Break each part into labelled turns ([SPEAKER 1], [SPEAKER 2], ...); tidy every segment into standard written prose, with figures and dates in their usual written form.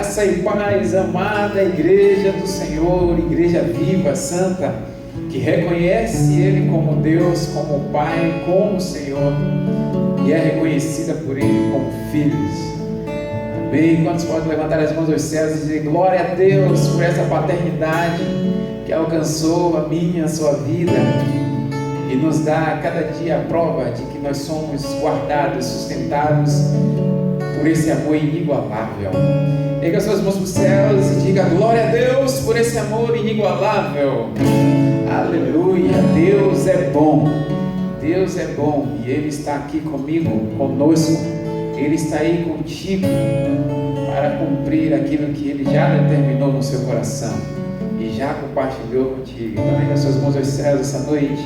[SPEAKER 1] Graça e paz, amada Igreja do Senhor, Igreja viva, santa, que reconhece Ele como Deus, como Pai, como Senhor, e é reconhecida por Ele como filhos. Amém? Quantos podem levantar as mãos aos céus e dizer glória a Deus por essa paternidade que alcançou a minha, a sua vida, e nos dá a cada dia a prova de que nós somos guardados, sustentados por esse amor inigualável. Erga suas mãos para os céus e diga glória a Deus por esse amor inigualável. Aleluia. Deus é bom. Deus é bom e Ele está aqui comigo, conosco. Ele está aí contigo para cumprir aquilo que Ele já determinou no seu coração e já compartilhou contigo. Então erga suas mãos aos céus essa noite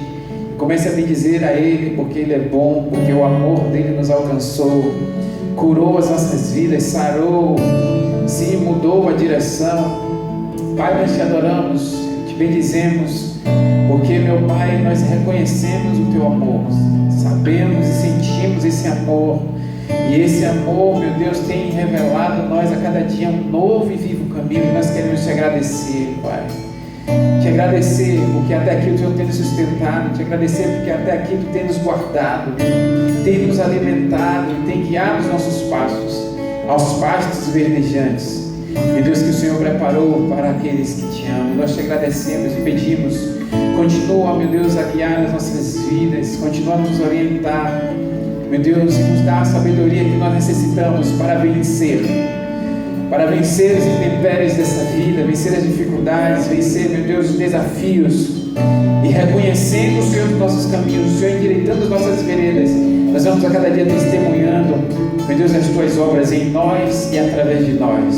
[SPEAKER 1] e comece a me dizer a Ele porque Ele é bom, porque o amor dEle nos alcançou, curou as nossas vidas, sarou, sim, mudou a direção. Pai, nós te adoramos, te bendizemos, porque, meu Pai, nós reconhecemos o Teu amor, sabemos e sentimos esse amor, e esse amor, meu Deus, tem revelado a nós a cada dia um novo e vivo caminho, e nós queremos te agradecer, Pai. Te agradecer porque até aqui o Senhor tem nos sustentado, te agradecer porque até aqui Tu tem nos guardado, tem nos alimentado e tem guiado os nossos passos aos pastos verdejantes. Meu Deus, que o Senhor preparou para aqueles que Te amam. Nós Te agradecemos e pedimos, continua, meu Deus, a guiar as nossas vidas, continua a nos orientar, meu Deus, e nos dá a sabedoria que nós necessitamos para vencer os intempéries dessa vida, vencer as dificuldades, vencer, meu Deus, os desafios, e reconhecendo o Senhor dos nossos caminhos, o Senhor endireitando as nossas veredas, nós vamos a cada dia testemunhando, meu Deus, as Tuas obras em nós e através de nós.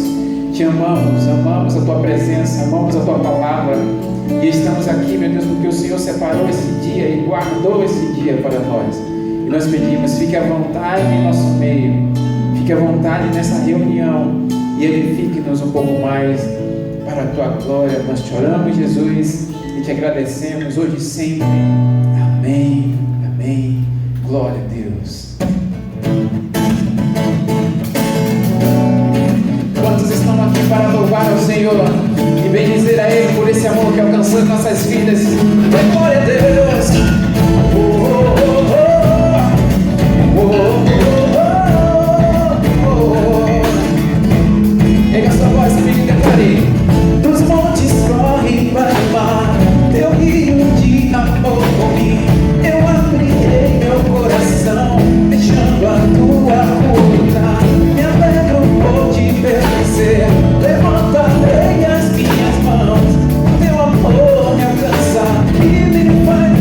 [SPEAKER 1] Te amamos, amamos a Tua presença, amamos a Tua palavra, e estamos aqui, meu Deus, porque o Senhor separou esse dia e guardou esse dia para nós, e nós pedimos, fique à vontade em nosso meio, fique à vontade nessa reunião, e edifique-nos um pouco mais para a Tua glória. Nós te oramos, Jesus, e te agradecemos hoje e sempre. Amém, amém, glória a Deus. Quantos estão aqui para louvar ao Senhor e bendizer a Ele por esse amor que alcançou as nossas vidas? Glória a Deus. Pega sua voz comigo e cantarei. Dos montes corre para o mar, Teu rio de amor por mim. Eu abrirei meu coração, deixando a Tua volta. Me alegro por Te pertencer, levantarei as minhas mãos. Teu amor me alcança e me faz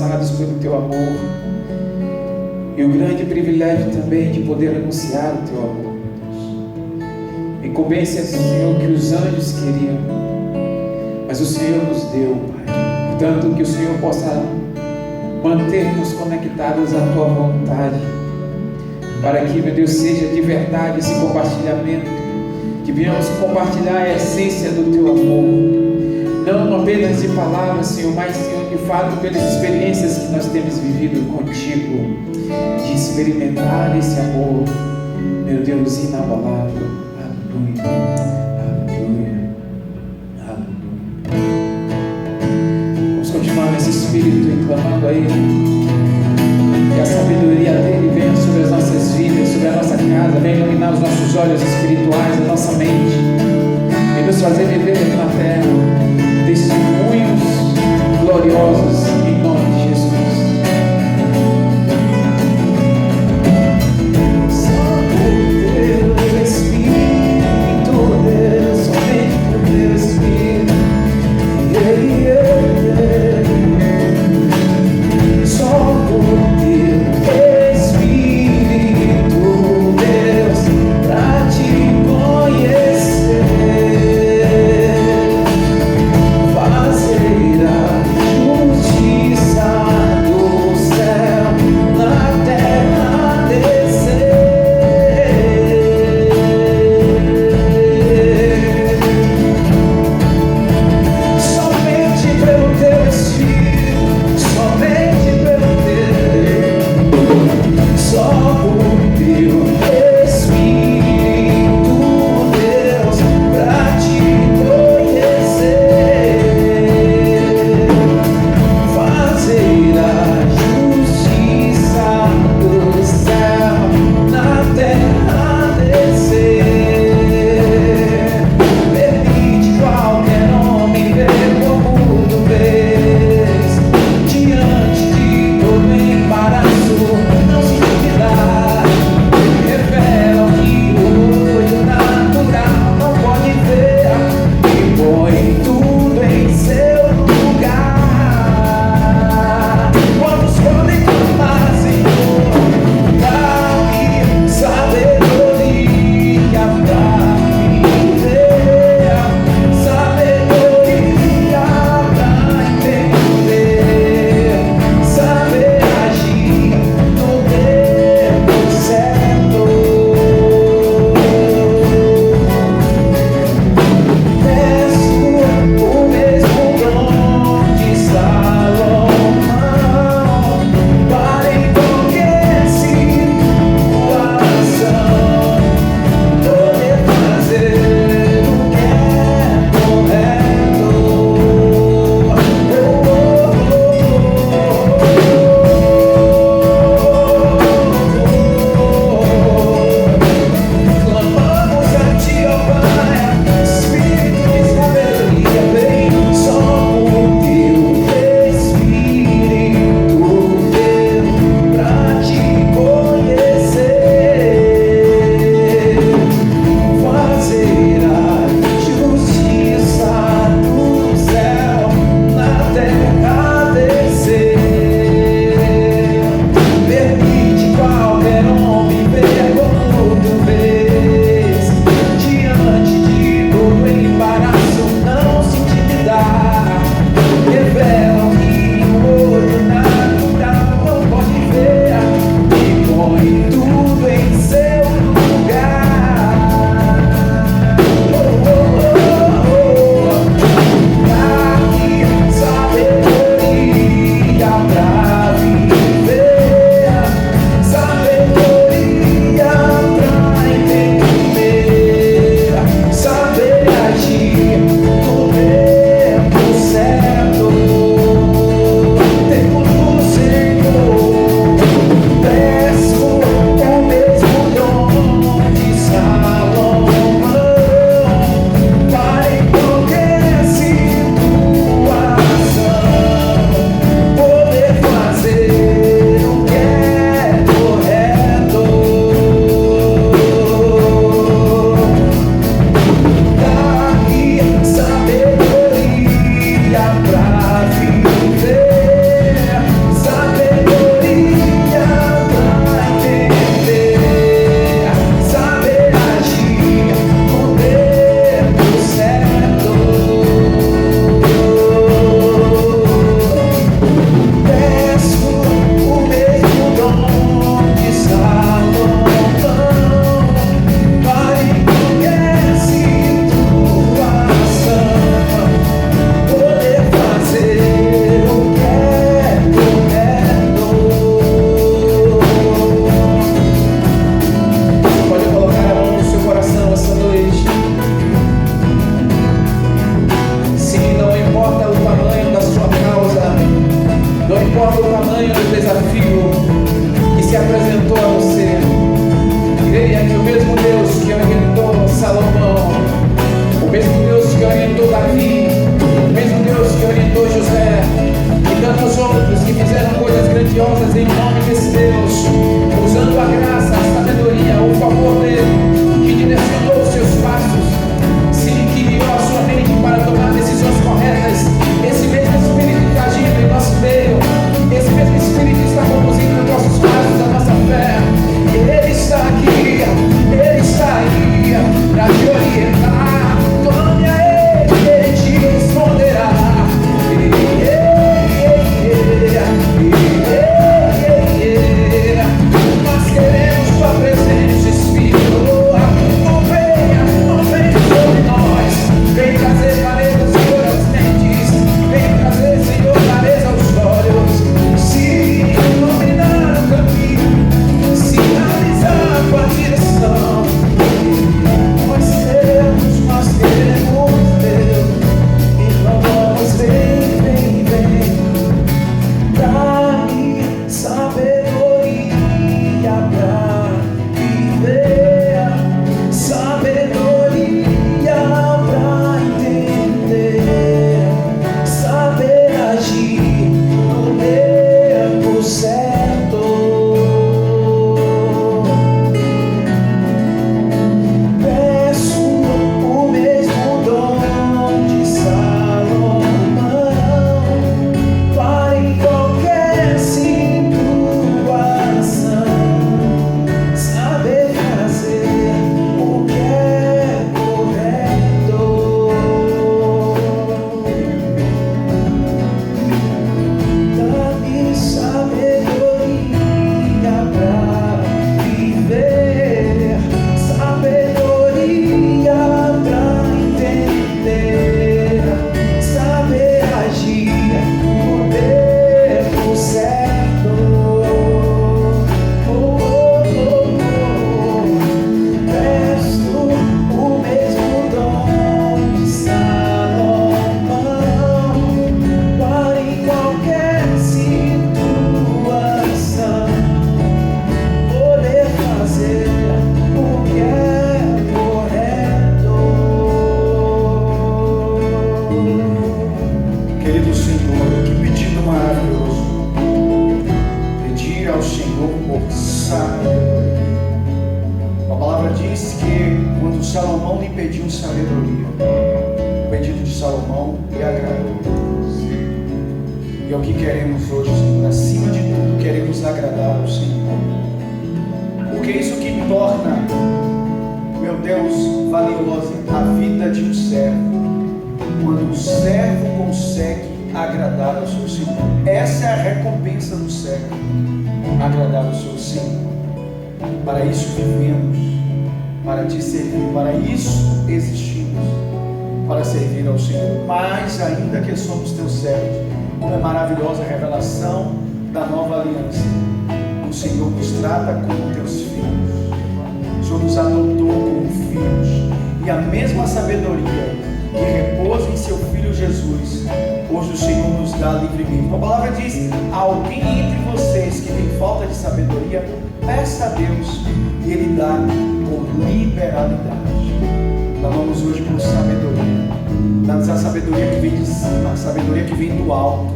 [SPEAKER 1] alcançados pelo Teu amor. E o grande privilégio também de poder anunciar o Teu amor. Incumbência, Senhor, que os anjos queriam, mas o Senhor nos deu, Pai. Portanto, que o Senhor possa manter-nos conectados à Tua vontade, para que, meu Deus, seja de verdade esse compartilhamento, que venhamos compartilhar a essência do Teu amor, não apenas de palavras, Senhor, mas, Senhor, de fato, pelas experiências que nós temos vivido contigo, de experimentar esse amor, meu Deus, inabalável. Aleluia, aleluia, aleluia. Vamos continuar nesse espírito e clamando a Ele, que a sabedoria dEle venha sobre as nossas vidas, sobre a nossa casa, venha iluminar os nossos olhos espirituais, a nossa mente, e nos fazer viver aqui na terra testemunhos gloriosos em nome de Jesus.
[SPEAKER 2] Fazer a justiça.
[SPEAKER 1] qual o tamanho do desafio que se apresentou a você. Creia que o mesmo Deus que orientou Salomão, o mesmo Deus que orientou Davi, o mesmo Deus que orientou José e tantos outros que fizeram coisas grandiosas em nome desse Deus, usando a graça, a sabedoria, o favor dele, que direcionou os seus passos, se inquiriu a sua mente para tomar decisões corretas. Esse mesmo Espírito está agindo em nosso meio, esse mesmo Espírito está conduzindo os nossos passos, a nossa fé. Ele está aqui, Ele está aí para te orientar. Clame a Ele te responderá. Nós queremos tua presença, Espírito. Não venha sobre nós. Vem trazer clareza sobre as mentes. Vem trazer, Senhor, clareza aos olhos. Se iluminar o caminho, sinalizar a tua direção. Nós queremos Deus. E vamos, vem. Dá-me sabedoria pra viver, sabedoria pra entender, saber agir no tempo certo. Peço o mesmo dom de Salomão para em qualquer situação saber fazer o que é correto. Dá-me sabedoria pra viver, sabedoria pra entender, saber agir no tempo certo. Peço o mesmo dom de Salomão para em qualquer situação poder fazer o que é correto.
[SPEAKER 2] Querido Senhor, que pedido maravilhoso. Pedir ao Senhor por sabedoria. A palavra diz que quando Salomão lhe pediu sabedoria, o pedido de Salomão lhe agradou. E é o que queremos hoje, Senhor. Acima de tudo, queremos agradar ao Senhor. Porque isso que torna, meu Deus, valiosa a vida de um servo. Quando o servo consegue agradar ao seu Senhor. Essa é a recompensa do servo. Agradar ao seu Senhor. Para isso vivemos, para te servir, para isso existimos, para servir ao Senhor. Mais ainda que somos teus servos, como é maravilhosa a revelação da nova aliança. O Senhor nos trata como teus filhos. O Senhor nos adotou como filhos. E a mesma sabedoria que repousa em seu Filho Jesus, hoje o Senhor nos dá livremente. A palavra diz: alguém entre vocês que tem falta de sabedoria, peça a Deus e Ele dá com liberalidade. Clamamos hoje por sabedoria. Dá-nos a sabedoria que vem de cima, a sabedoria que vem do alto,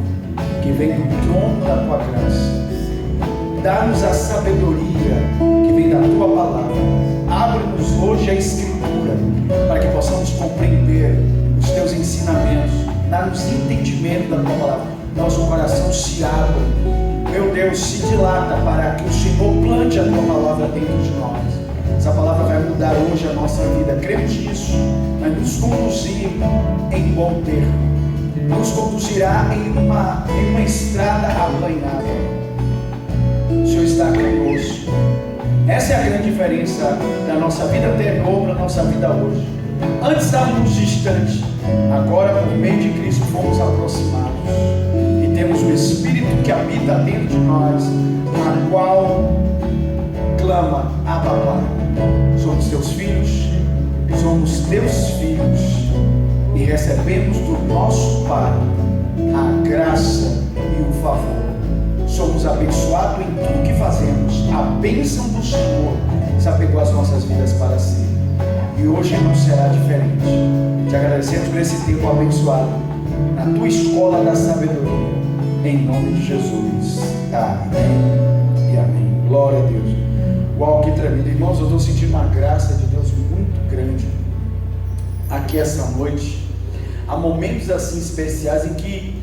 [SPEAKER 2] que vem do trono da tua graça. Dá-nos a sabedoria que vem da tua palavra. Abre-nos hoje a Escritura, para que possamos compreender os teus ensinamentos. Dá-nos entendimento da tua palavra. Nosso coração se abre, meu Deus, se dilata para que o Senhor plante a tua palavra dentro de nós. Essa palavra vai mudar hoje a nossa vida. Cremos nisso, vai nos conduzir em bom termo. Nos conduzirá em uma estrada aplainada. O Senhor está conosco. Essa é a grande diferença da nossa vida anterior para a nossa vida hoje. Antes estávamos distantes, agora por meio de Cristo fomos aproximados. E temos o Espírito que habita dentro de nós, a qual clama: Abba, Pai. Somos teus filhos, somos teus filhos, e recebemos do nosso Pai a graça e o favor. somos abençoados em tudo que fazemos. A bênção do Senhor se apegou às nossas vidas para si. E hoje não será diferente. Te agradecemos por esse tempo abençoado na tua escola da sabedoria. Em nome de Jesus. Amém e amém. Glória a Deus. Uau, que tremendo. Irmãos, eu estou sentindo uma graça de Deus muito grande aqui essa noite. Há momentos assim especiais em que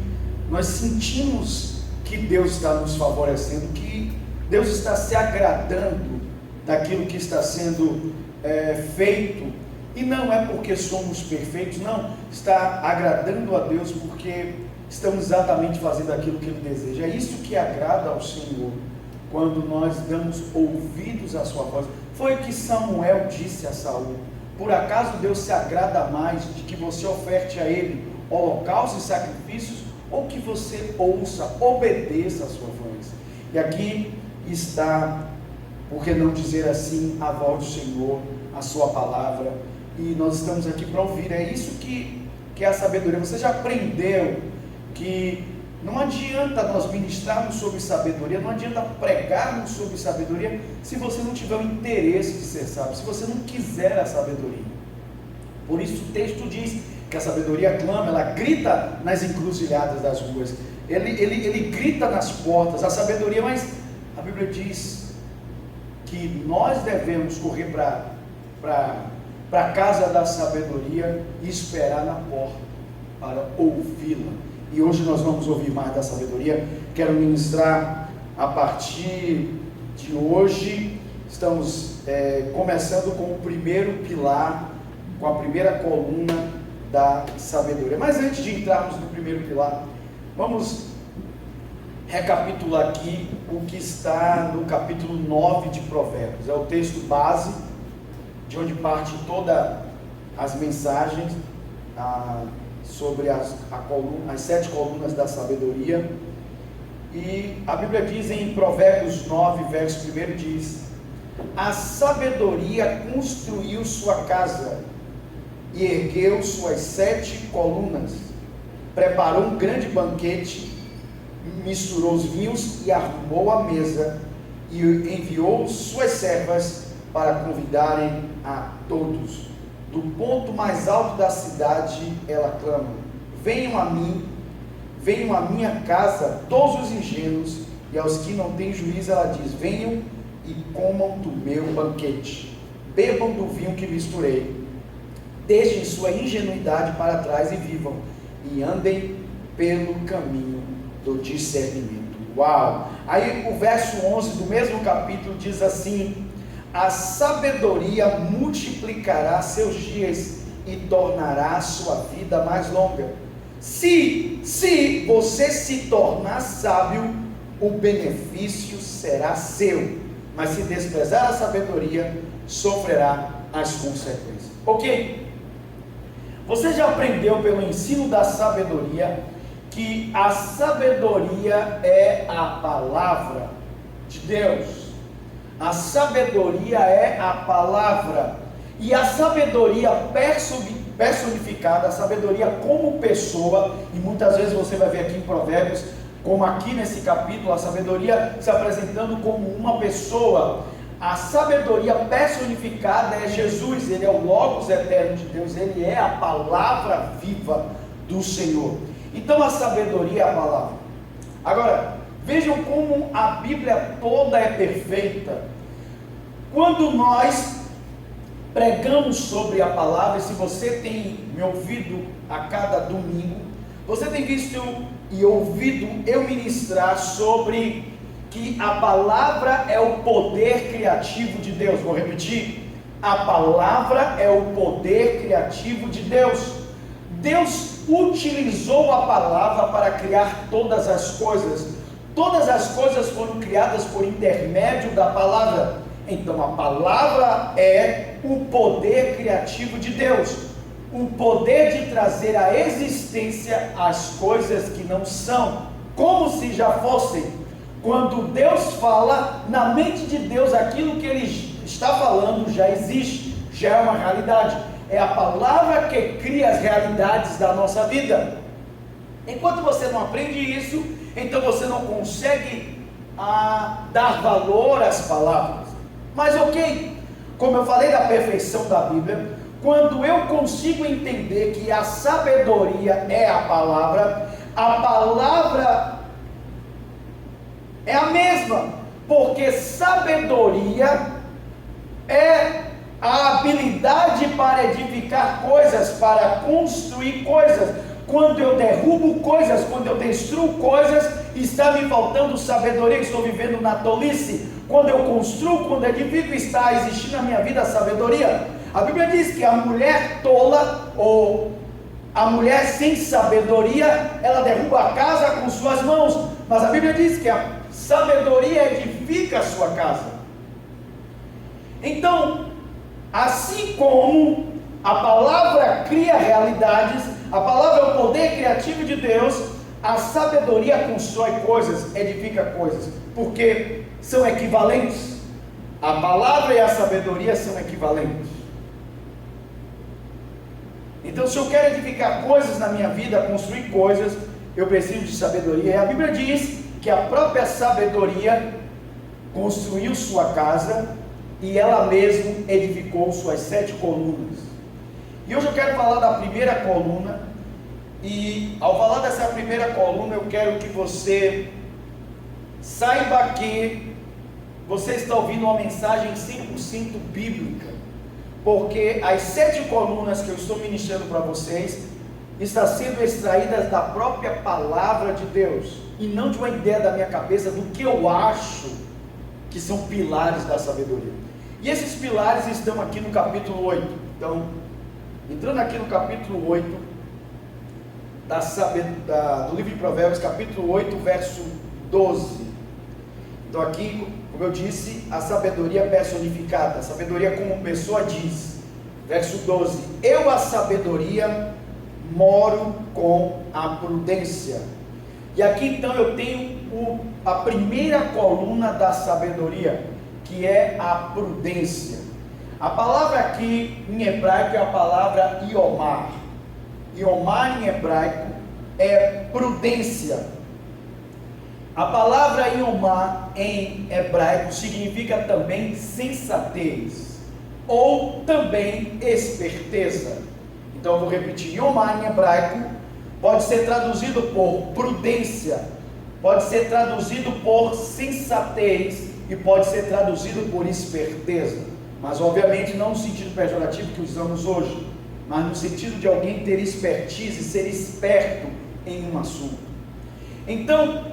[SPEAKER 2] nós sentimos que Deus está nos favorecendo, que Deus está se agradando daquilo que está sendo feito. E não é porque somos perfeitos, não. Está agradando a Deus porque estamos exatamente fazendo aquilo que Ele deseja. É isso que agrada ao Senhor, quando nós damos ouvidos à sua voz. Foi o que Samuel disse a Saul: por acaso Deus se agrada mais de que você oferte a Ele holocaustos e sacrifícios, ou que você ouça, obedeça a sua voz? E aqui está, por que não dizer assim, a voz do Senhor, a sua palavra, e nós estamos aqui para ouvir. É isso que é a sabedoria. Você já aprendeu que não adianta nós ministrarmos sobre sabedoria, não adianta pregarmos sobre sabedoria, se você não tiver o interesse de ser sábio, se você não quiser a sabedoria. Por isso o texto diz que a sabedoria clama, ela grita nas encruzilhadas das ruas, ele grita nas portas, a sabedoria. Mas a Bíblia diz que nós devemos correr para a casa da sabedoria e esperar na porta para ouvi-la. E hoje nós vamos ouvir mais da sabedoria. Quero ministrar a partir de hoje. Estamos começando com o primeiro pilar, com a primeira coluna da sabedoria. Mas antes de entrarmos no primeiro pilar, vamos recapitular aqui o que está no capítulo 9 de Provérbios. É o texto base, de onde parte todas as mensagens sobre as 7 colunas da sabedoria. E a Bíblia diz em Provérbios 9, verso 1, diz: a sabedoria construiu sua casa e ergueu suas 7 colunas, preparou um grande banquete, misturou os vinhos e arrumou a mesa, e enviou suas servas para convidarem a todos. Do ponto mais alto da cidade ela clama: venham a mim, venham à minha casa todos os ingênuos, e aos que não têm juízo ela diz: venham e comam do meu banquete, bebam do vinho que misturei, deixem sua ingenuidade para trás e vivam, e andem pelo caminho do discernimento. Uau! Aí o verso 11 do mesmo capítulo diz assim: a sabedoria multiplicará seus dias e tornará a sua vida mais longa. Se você se tornar sábio, o benefício será seu, mas se desprezar a sabedoria, sofrerá as consequências. Ok? Você já aprendeu pelo ensino da sabedoria que a sabedoria é a palavra de Deus. A sabedoria é a palavra, e a sabedoria personificada, a sabedoria como pessoa, e muitas vezes você vai ver aqui em Provérbios, como aqui nesse capítulo, a sabedoria se apresentando como uma pessoa. A sabedoria personificada é Jesus, Ele é o Logos eterno de Deus, Ele é a palavra viva do Senhor. Então a sabedoria é a palavra. Agora, vejam como a Bíblia toda é perfeita. Quando nós pregamos sobre a palavra, e se você tem me ouvido a cada domingo, você tem visto e ouvido eu ministrar sobre que a palavra é o poder criativo de Deus. Vou repetir: a palavra é o poder criativo de Deus. Deus utilizou a palavra para criar todas as coisas. Todas as coisas foram criadas por intermédio da palavra. Então a palavra é o poder criativo de Deus, o poder de trazer à existência as coisas que não são, como se já fossem. Quando Deus fala, na mente de Deus, aquilo que Ele está falando já existe, já é uma realidade. É a palavra que cria as realidades da nossa vida. Enquanto você não aprende isso, então você não consegue a dar valor às palavras. Mas ok, como eu falei da perfeição da Bíblia, quando eu consigo entender que a sabedoria é a palavra é a mesma, porque sabedoria é a habilidade para edificar coisas, para construir coisas. Quando eu derrubo coisas, quando eu destruo coisas, está me faltando sabedoria, estou vivendo na tolice. Quando eu construo, quando edifico, está existindo na minha vida a sabedoria. A Bíblia diz que a mulher tola, ou a mulher sem sabedoria, ela derruba a casa com suas mãos. Mas a Bíblia diz que a sabedoria edifica a sua casa. Então, assim como a palavra cria realidades, a palavra é o poder criativo de Deus, a sabedoria constrói coisas, edifica coisas, porque são equivalentes. A palavra e a sabedoria são equivalentes. Então, se eu quero edificar coisas na minha vida, construir coisas, eu preciso de sabedoria. E a Bíblia diz que a própria sabedoria construiu sua casa e ela mesma edificou suas 7 colunas. E hoje eu quero falar da primeira coluna. E ao falar dessa primeira coluna, eu quero que você saiba que você está ouvindo uma mensagem 100% bíblica, porque as 7 colunas que eu estou ministrando para vocês estão sendo extraídas da própria palavra de Deus, e não de uma ideia da minha cabeça, do que eu acho que são pilares da sabedoria. E esses pilares estão aqui no capítulo 8. Então, entrando aqui no capítulo 8 do livro de Provérbios, capítulo 8, verso 12. Então aqui, como eu disse, a sabedoria personificada, a sabedoria como pessoa diz, verso 12: eu, a sabedoria, moro com a prudência. E aqui então eu tenho a primeira coluna da sabedoria, que é a prudência. A palavra aqui em hebraico é a palavra iomar. Iomar em hebraico é prudência. A palavra iomar em hebraico significa também sensatez, ou também esperteza. Então eu vou repetir: iomar em hebraico pode ser traduzido por prudência, pode ser traduzido por sensatez e pode ser traduzido por esperteza, mas obviamente não no sentido pejorativo que usamos hoje, mas no sentido de alguém ter expertise, ser esperto em um assunto. Então,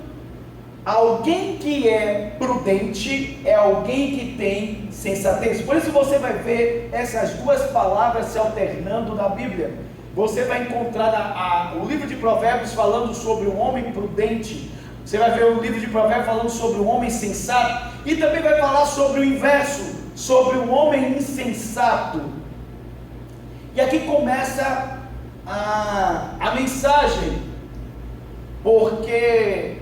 [SPEAKER 2] alguém que é prudente é alguém que tem sensatez. Por isso você vai ver essas duas palavras se alternando na Bíblia. Você vai encontrar o livro de Provérbios falando sobre um homem prudente. Você vai ver o livro de Provérbios falando sobre um homem sensato. E também vai falar sobre o inverso, sobre um homem insensato. E aqui começa a mensagem, porque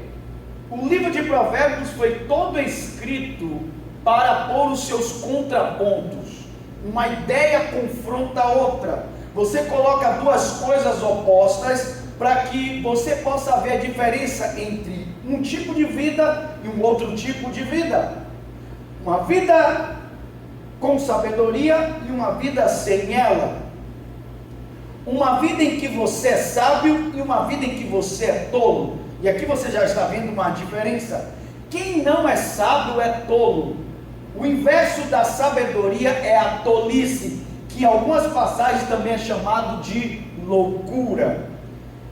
[SPEAKER 2] o livro de Provérbios foi todo escrito para pôr os seus contrapontos. Uma ideia confronta a outra. Você coloca duas coisas opostas para que você possa ver a diferença entre um tipo de vida e um outro tipo de vida. Uma vida com sabedoria e uma vida sem ela. Uma vida em que você é sábio e uma vida em que você é tolo. E aqui você já está vendo uma diferença. Quem não é sábio é tolo. O inverso da sabedoria é a tolice, que em algumas passagens também é chamado de loucura.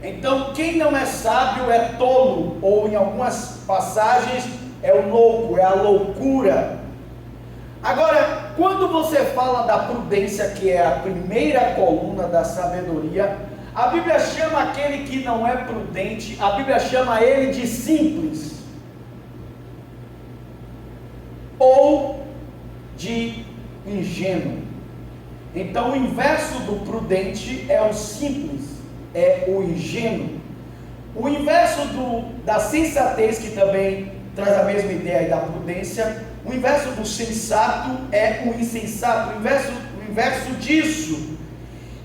[SPEAKER 2] Então, quem não é sábio é tolo, ou em algumas passagens é o louco, é a loucura. Agora, quando você fala da prudência, que é a primeira coluna da sabedoria, a Bíblia chama aquele que não é prudente, a Bíblia chama ele de simples, ou de ingênuo. Então o inverso do prudente é o simples, é o ingênuo. O inverso da sensatez, que também traz a mesma ideia da prudência, o inverso do sensato é o insensato, o inverso disso.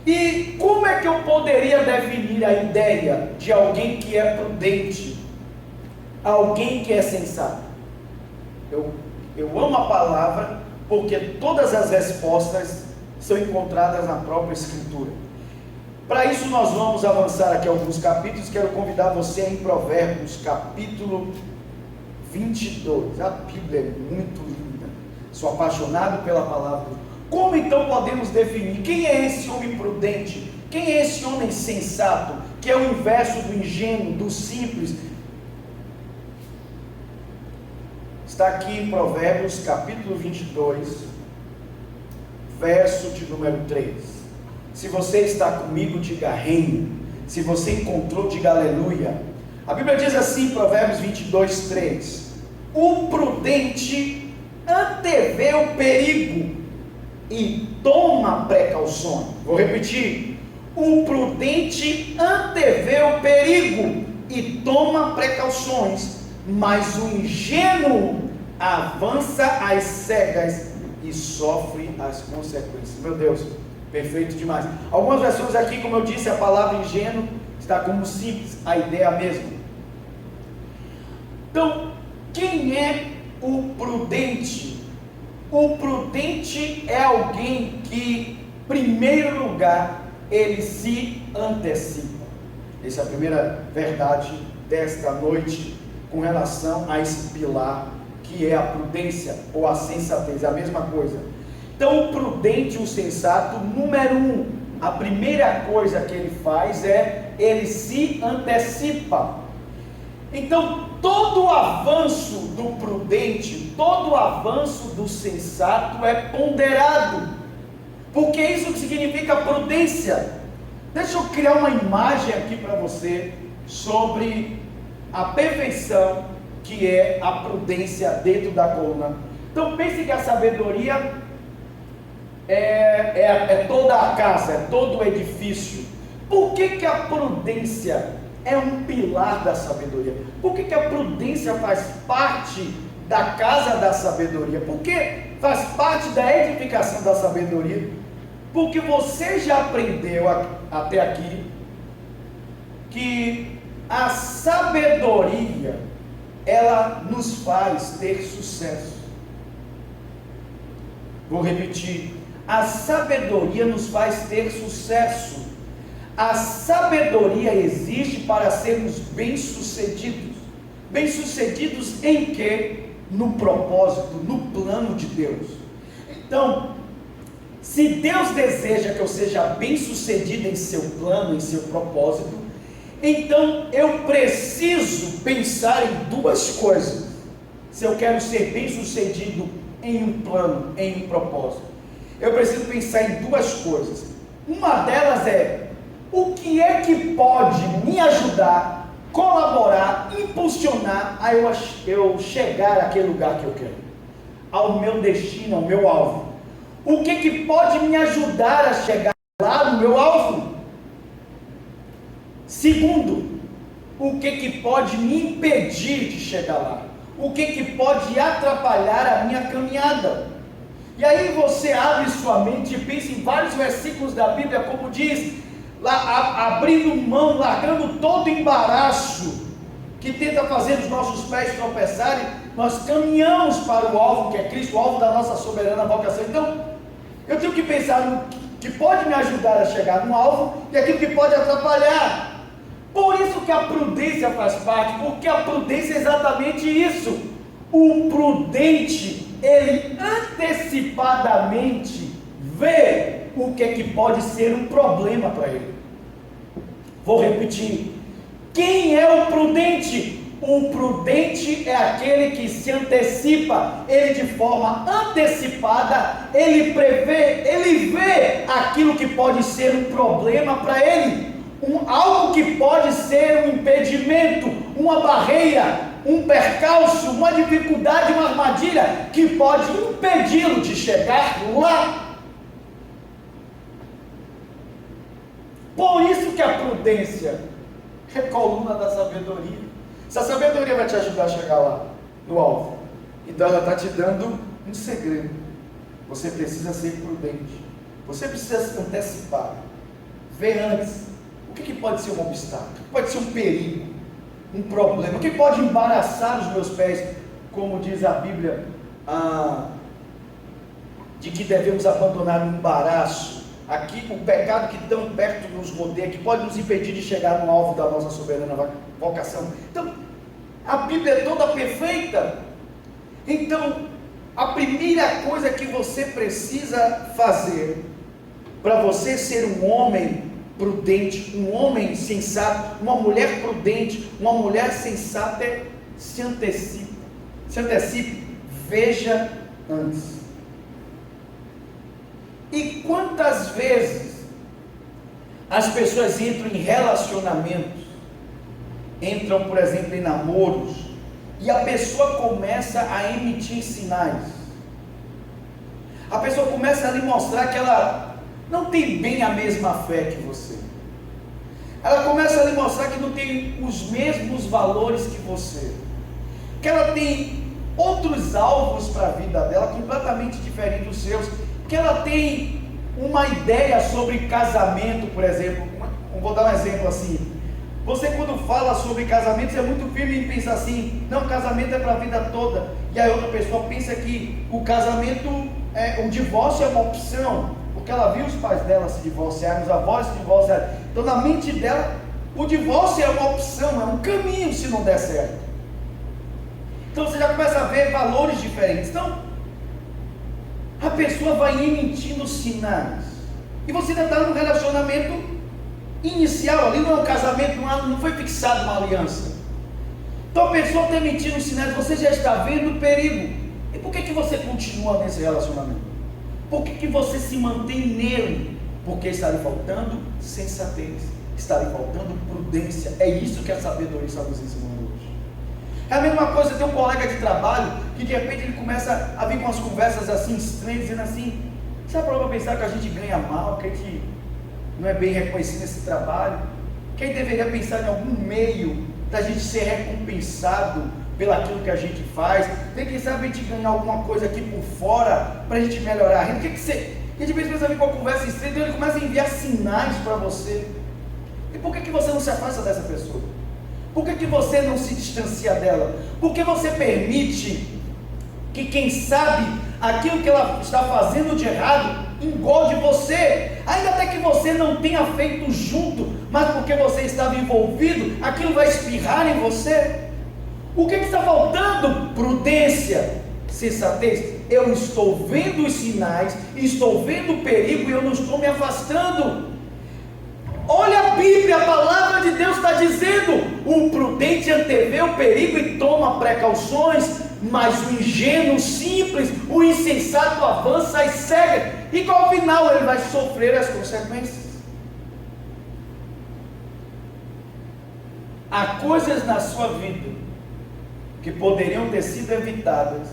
[SPEAKER 2] E como é que eu poderia definir a ideia de alguém que é prudente, alguém que é sensato? Eu amo a palavra porque todas as respostas são encontradas na própria Escritura. Para isso nós vamos avançar aqui alguns capítulos. Quero convidar você em Provérbios capítulo 22. A Bíblia é muito linda. Sou apaixonado pela palavra. Como então podemos definir quem é esse homem prudente? Quem é esse homem sensato? Que é o inverso do ingênuo, do simples. Está aqui em Provérbios capítulo 22, verso de número 3. Se você está comigo, diga reino. Se você encontrou, diga aleluia. A Bíblia diz assim, Provérbios 22, 3: o prudente antevê o perigo e toma precauções. Vou repetir: o prudente antevê o perigo e toma precauções, mas o ingênuo avança às cegas e sofre as consequências. Meu Deus, perfeito demais. Algumas versões aqui, como eu disse, a palavra ingênuo está como simples, a ideia é a mesma. Então, quem é o prudente? O prudente é alguém que, em primeiro lugar, ele se antecipa. Essa é a primeira verdade desta noite com relação a esse pilar que é a prudência ou a sensatez, é a mesma coisa. Então, o prudente, o sensato, número 1, a primeira coisa que ele faz é, ele se antecipa. Então, todo o avanço do prudente, todo o avanço do sensato é ponderado, porque isso significa prudência. Deixa eu criar uma imagem aqui para você sobre a perfeição que é a prudência dentro da coluna. Então pense que a sabedoria é toda a casa, é todo o edifício. Por que a prudência é um pilar da sabedoria? Por que a prudência faz parte da casa da sabedoria? Porque faz parte da edificação da sabedoria. Porque você já aprendeu até aqui que a sabedoria, ela nos faz ter sucesso. Vou repetir: a sabedoria nos faz ter sucesso. A sabedoria existe para sermos bem-sucedidos. Bem-sucedidos em quê? No propósito, no plano de Deus. Então, se Deus deseja que eu seja bem-sucedido em seu plano, em seu propósito, então eu preciso pensar em duas coisas. Se eu quero ser bem-sucedido em um plano, em um propósito, eu preciso pensar em duas coisas. Uma delas é: o que é que pode me ajudar, colaborar, impulsionar a eu chegar àquele lugar que eu quero, ao meu destino, ao meu alvo? O que pode me ajudar a chegar lá no meu alvo? Segundo, o que pode me impedir de chegar lá? O que pode atrapalhar a minha caminhada? E aí você abre sua mente e pensa em vários versículos da Bíblia, como diz, lá, abrindo mão, largando todo embaraço que tenta fazer os nossos pés tropeçarem, nós caminhamos para o alvo que é Cristo, o alvo da nossa soberana vocação. Então, eu tenho que pensar no que pode me ajudar a chegar no alvo e aquilo que pode atrapalhar. Por isso que a prudência faz parte, porque a prudência é exatamente isso. O prudente, ele antecipadamente vê o que pode ser um problema para ele. Vou repetir: quem é o prudente? O prudente é aquele que se antecipa, ele de forma antecipada, ele prevê, ele vê aquilo que pode ser um problema para ele, algo que pode ser um impedimento, uma barreira, um percalço, uma dificuldade, uma armadilha que pode impedi-lo de chegar lá. Por isso que a prudência é coluna da sabedoria. Se a sabedoria vai te ajudar a chegar lá, no alvo, então ela está te dando um segredo. Você precisa ser prudente. Você precisa se antecipar. Ver antes. O que pode ser um obstáculo? O que pode ser um perigo? Um problema? O que pode embaraçar os meus pés? como diz a Bíblia, de que devemos abandonar o embaraço, aqui o pecado que tão perto nos rodeia, que pode nos impedir de chegar no alvo da nossa soberana vocação. Então, a Bíblia é toda perfeita. Então, a primeira coisa que você precisa fazer para você ser um homem prudente, um homem sensato, uma mulher prudente, uma mulher sensata, é se antecipe, veja antes. E quantas vezes as pessoas entram em relacionamentos, entram, por exemplo, em namoros, e a pessoa começa a emitir sinais, a pessoa começa a lhe mostrar que ela não tem bem a mesma fé que você, ela começa a lhe mostrar que não tem os mesmos valores que você, que ela tem outros alvos para a vida dela completamente diferentes dos seus, que ela tem uma ideia sobre casamento, por exemplo. Vou dar um exemplo assim: você, quando fala sobre casamento, você é muito firme em pensar assim, não, casamento é para a vida toda, e a outra pessoa pensa que o casamento, o divórcio é uma opção, porque ela viu os pais dela se divorciarem, os avós se divorciarem, então na mente dela, o divórcio é uma opção, é um caminho se não der certo. Então você já começa a ver valores diferentes. Então, a pessoa vai emitindo sinais, e você ainda está no relacionamento inicial, ali não é um casamento, não foi fixado uma aliança. Então a pessoa está emitindo sinais, você já está vendo o perigo. E por que você continua nesse relacionamento? Por que você se mantém nele? Porque está lhe faltando sensatez, está lhe faltando prudência. É isso que a sabedoria está nos ensinando hoje. É a mesma coisa, tem um colega de trabalho que de repente ele começa a vir com umas conversas assim estranhas, dizendo assim: sabe, para pensar que a gente ganha mal, que a gente não é bem reconhecido nesse trabalho, que a gente deveria pensar em algum meio da gente ser recompensado pelaquilo que a gente faz, tem que saber a gente ganhar alguma coisa aqui por fora para a gente melhorar a renda. O que você, e de vez em quando vir com uma conversa estranha, ele começa a enviar sinais para você. E por que você não se afasta dessa pessoa? Por que você não se distancia dela? Por que você permite que quem sabe aquilo que ela está fazendo de errado engorde você, ainda até que você não tenha feito junto, mas porque você estava envolvido, aquilo vai espirrar em você? O que está faltando? Prudência, sensatez. Eu estou vendo os sinais, estou vendo o perigo e eu não estou me afastando. Olha a Bíblia, a palavra de Deus está dizendo: o prudente antevê o perigo e toma precauções, mas o ingênuo, simples, o insensato avança e cega, e ao final ele vai sofrer as consequências. Há coisas na sua vida que poderiam ter sido evitadas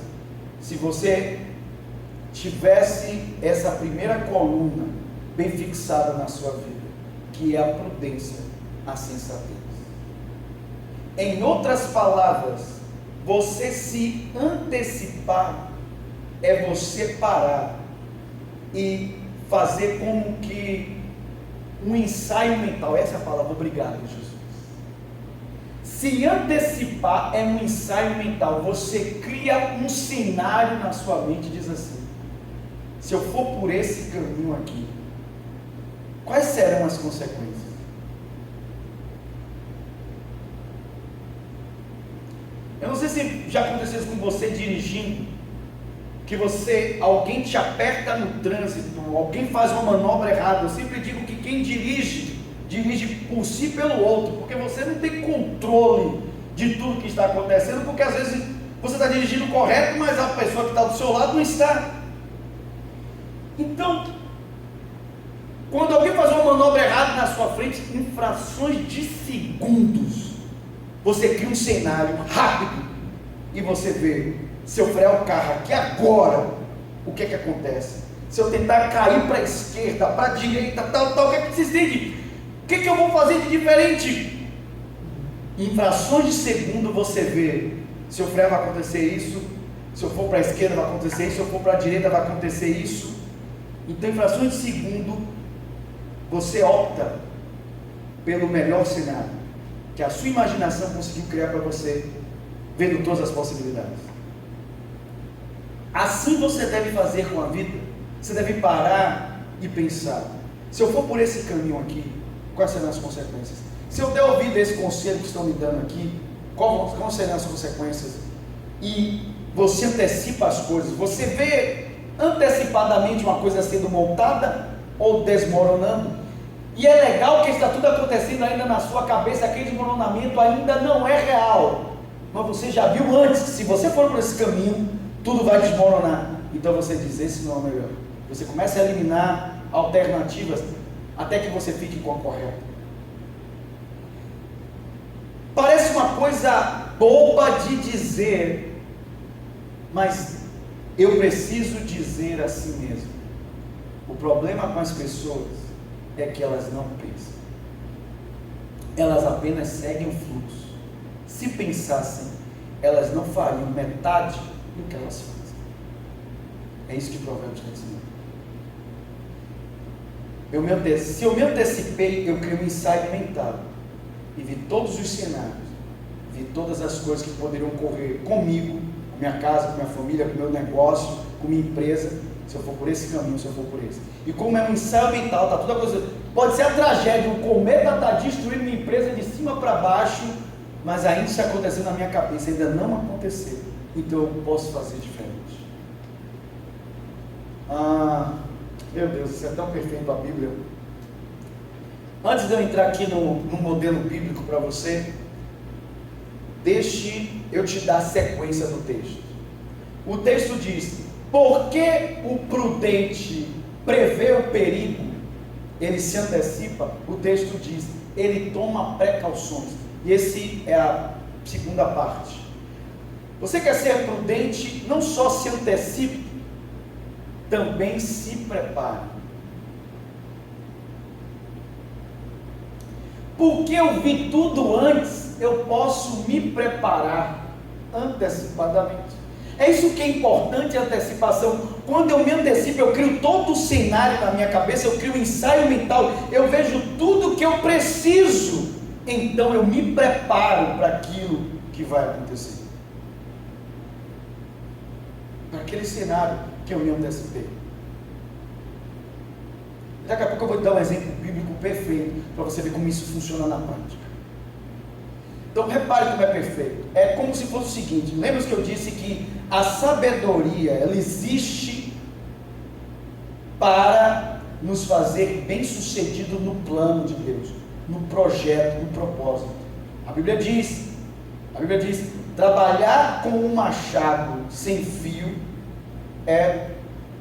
[SPEAKER 2] se você tivesse essa primeira coluna bem fixada na sua vida, que é a prudência, a sensatez. Em outras palavras, você se antecipar é você parar e fazer como que um ensaio mental. Essa é a palavra. Obrigado, Jesus. Se antecipar é um ensaio mental. Você cria um cenário na sua mente e diz assim: se eu for por esse caminho aqui, quais serão as consequências? Eu não sei se já aconteceu isso com você dirigindo, que alguém te aperta no trânsito, alguém faz uma manobra errada. Eu sempre digo que quem dirige por si e pelo outro, porque você não tem controle de tudo que está acontecendo, porque às vezes você está dirigindo correto, mas a pessoa que está do seu lado não está. Então, quando alguém faz uma manobra errada na sua frente, em frações de segundos, você cria um cenário rápido, e você vê: se eu frear o carro aqui agora, o que acontece? Se eu tentar cair para a esquerda, para a direita, tal, o que é que vocês entendem? O que eu vou fazer de diferente? Em frações de segundo você vê: se eu frear vai acontecer isso, se eu for para a esquerda vai acontecer isso, se eu for para a direita vai acontecer isso. Então, em frações de segundo, você opta pelo melhor cenário que a sua imaginação conseguiu criar para você, vendo todas as possibilidades. Assim você deve fazer com a vida. Você deve parar e pensar: se eu for por esse caminho aqui, quais serão as consequências? Se eu der ouvido a esse conselho que estão me dando aqui, quais serão as consequências? E você antecipa as coisas, você vê antecipadamente uma coisa sendo montada ou desmoronando. E é legal que está tudo acontecendo ainda na sua cabeça, aquele desmoronamento ainda não é real, mas você já viu antes que se você for por esse caminho, tudo vai desmoronar. Então você diz: esse não é o melhor. Você começa a eliminar alternativas até que você fique com a correta. Parece uma coisa boba de dizer, mas eu preciso dizer assim mesmo. O problema com as pessoas é que elas não pensam. Elas apenas seguem o fluxo. Se pensassem, elas não fariam metade do que elas fazem. É isso que o provérbio está dizendo. Se eu me antecipei, eu criei um ensaio mental e vi todos os cenários, vi todas as coisas que poderiam ocorrer comigo, com minha casa, com minha família, com meu negócio, com minha empresa, se eu for por esse caminho, se eu for por esse. E como é um ensaio mental, está toda coisa, pode ser a tragédia, o cometa está destruindo minha empresa de cima para baixo, mas ainda está acontecendo na minha cabeça, ainda não aconteceu, então eu posso fazer diferente. Meu Deus, isso é tão perfeito a Bíblia. Antes de eu entrar aqui no modelo bíblico para você, deixe eu te dar a sequência do texto. O texto diz: porque o prudente prevê o perigo, ele se antecipa. O texto diz: ele toma precauções. E esse é a segunda parte. Você quer ser prudente, não só se antecipe, também se prepare. Porque eu vi tudo antes, eu posso me preparar antecipadamente. É isso que é importante, a antecipação. Quando eu me antecipo, eu crio todo o cenário na minha cabeça, eu crio um ensaio mental, eu vejo tudo que eu preciso, então eu me preparo para aquilo que vai acontecer, para aquele cenário que eu me antecipei. Daqui a pouco eu vou te dar um exemplo bíblico perfeito para você ver como isso funciona na prática. Então repare como é perfeito. É como se fosse o seguinte: lembra que eu disse que a sabedoria, ela existe para nos fazer bem-sucedido no plano de Deus, no projeto, no propósito. A Bíblia diz, trabalhar com um machado sem fio é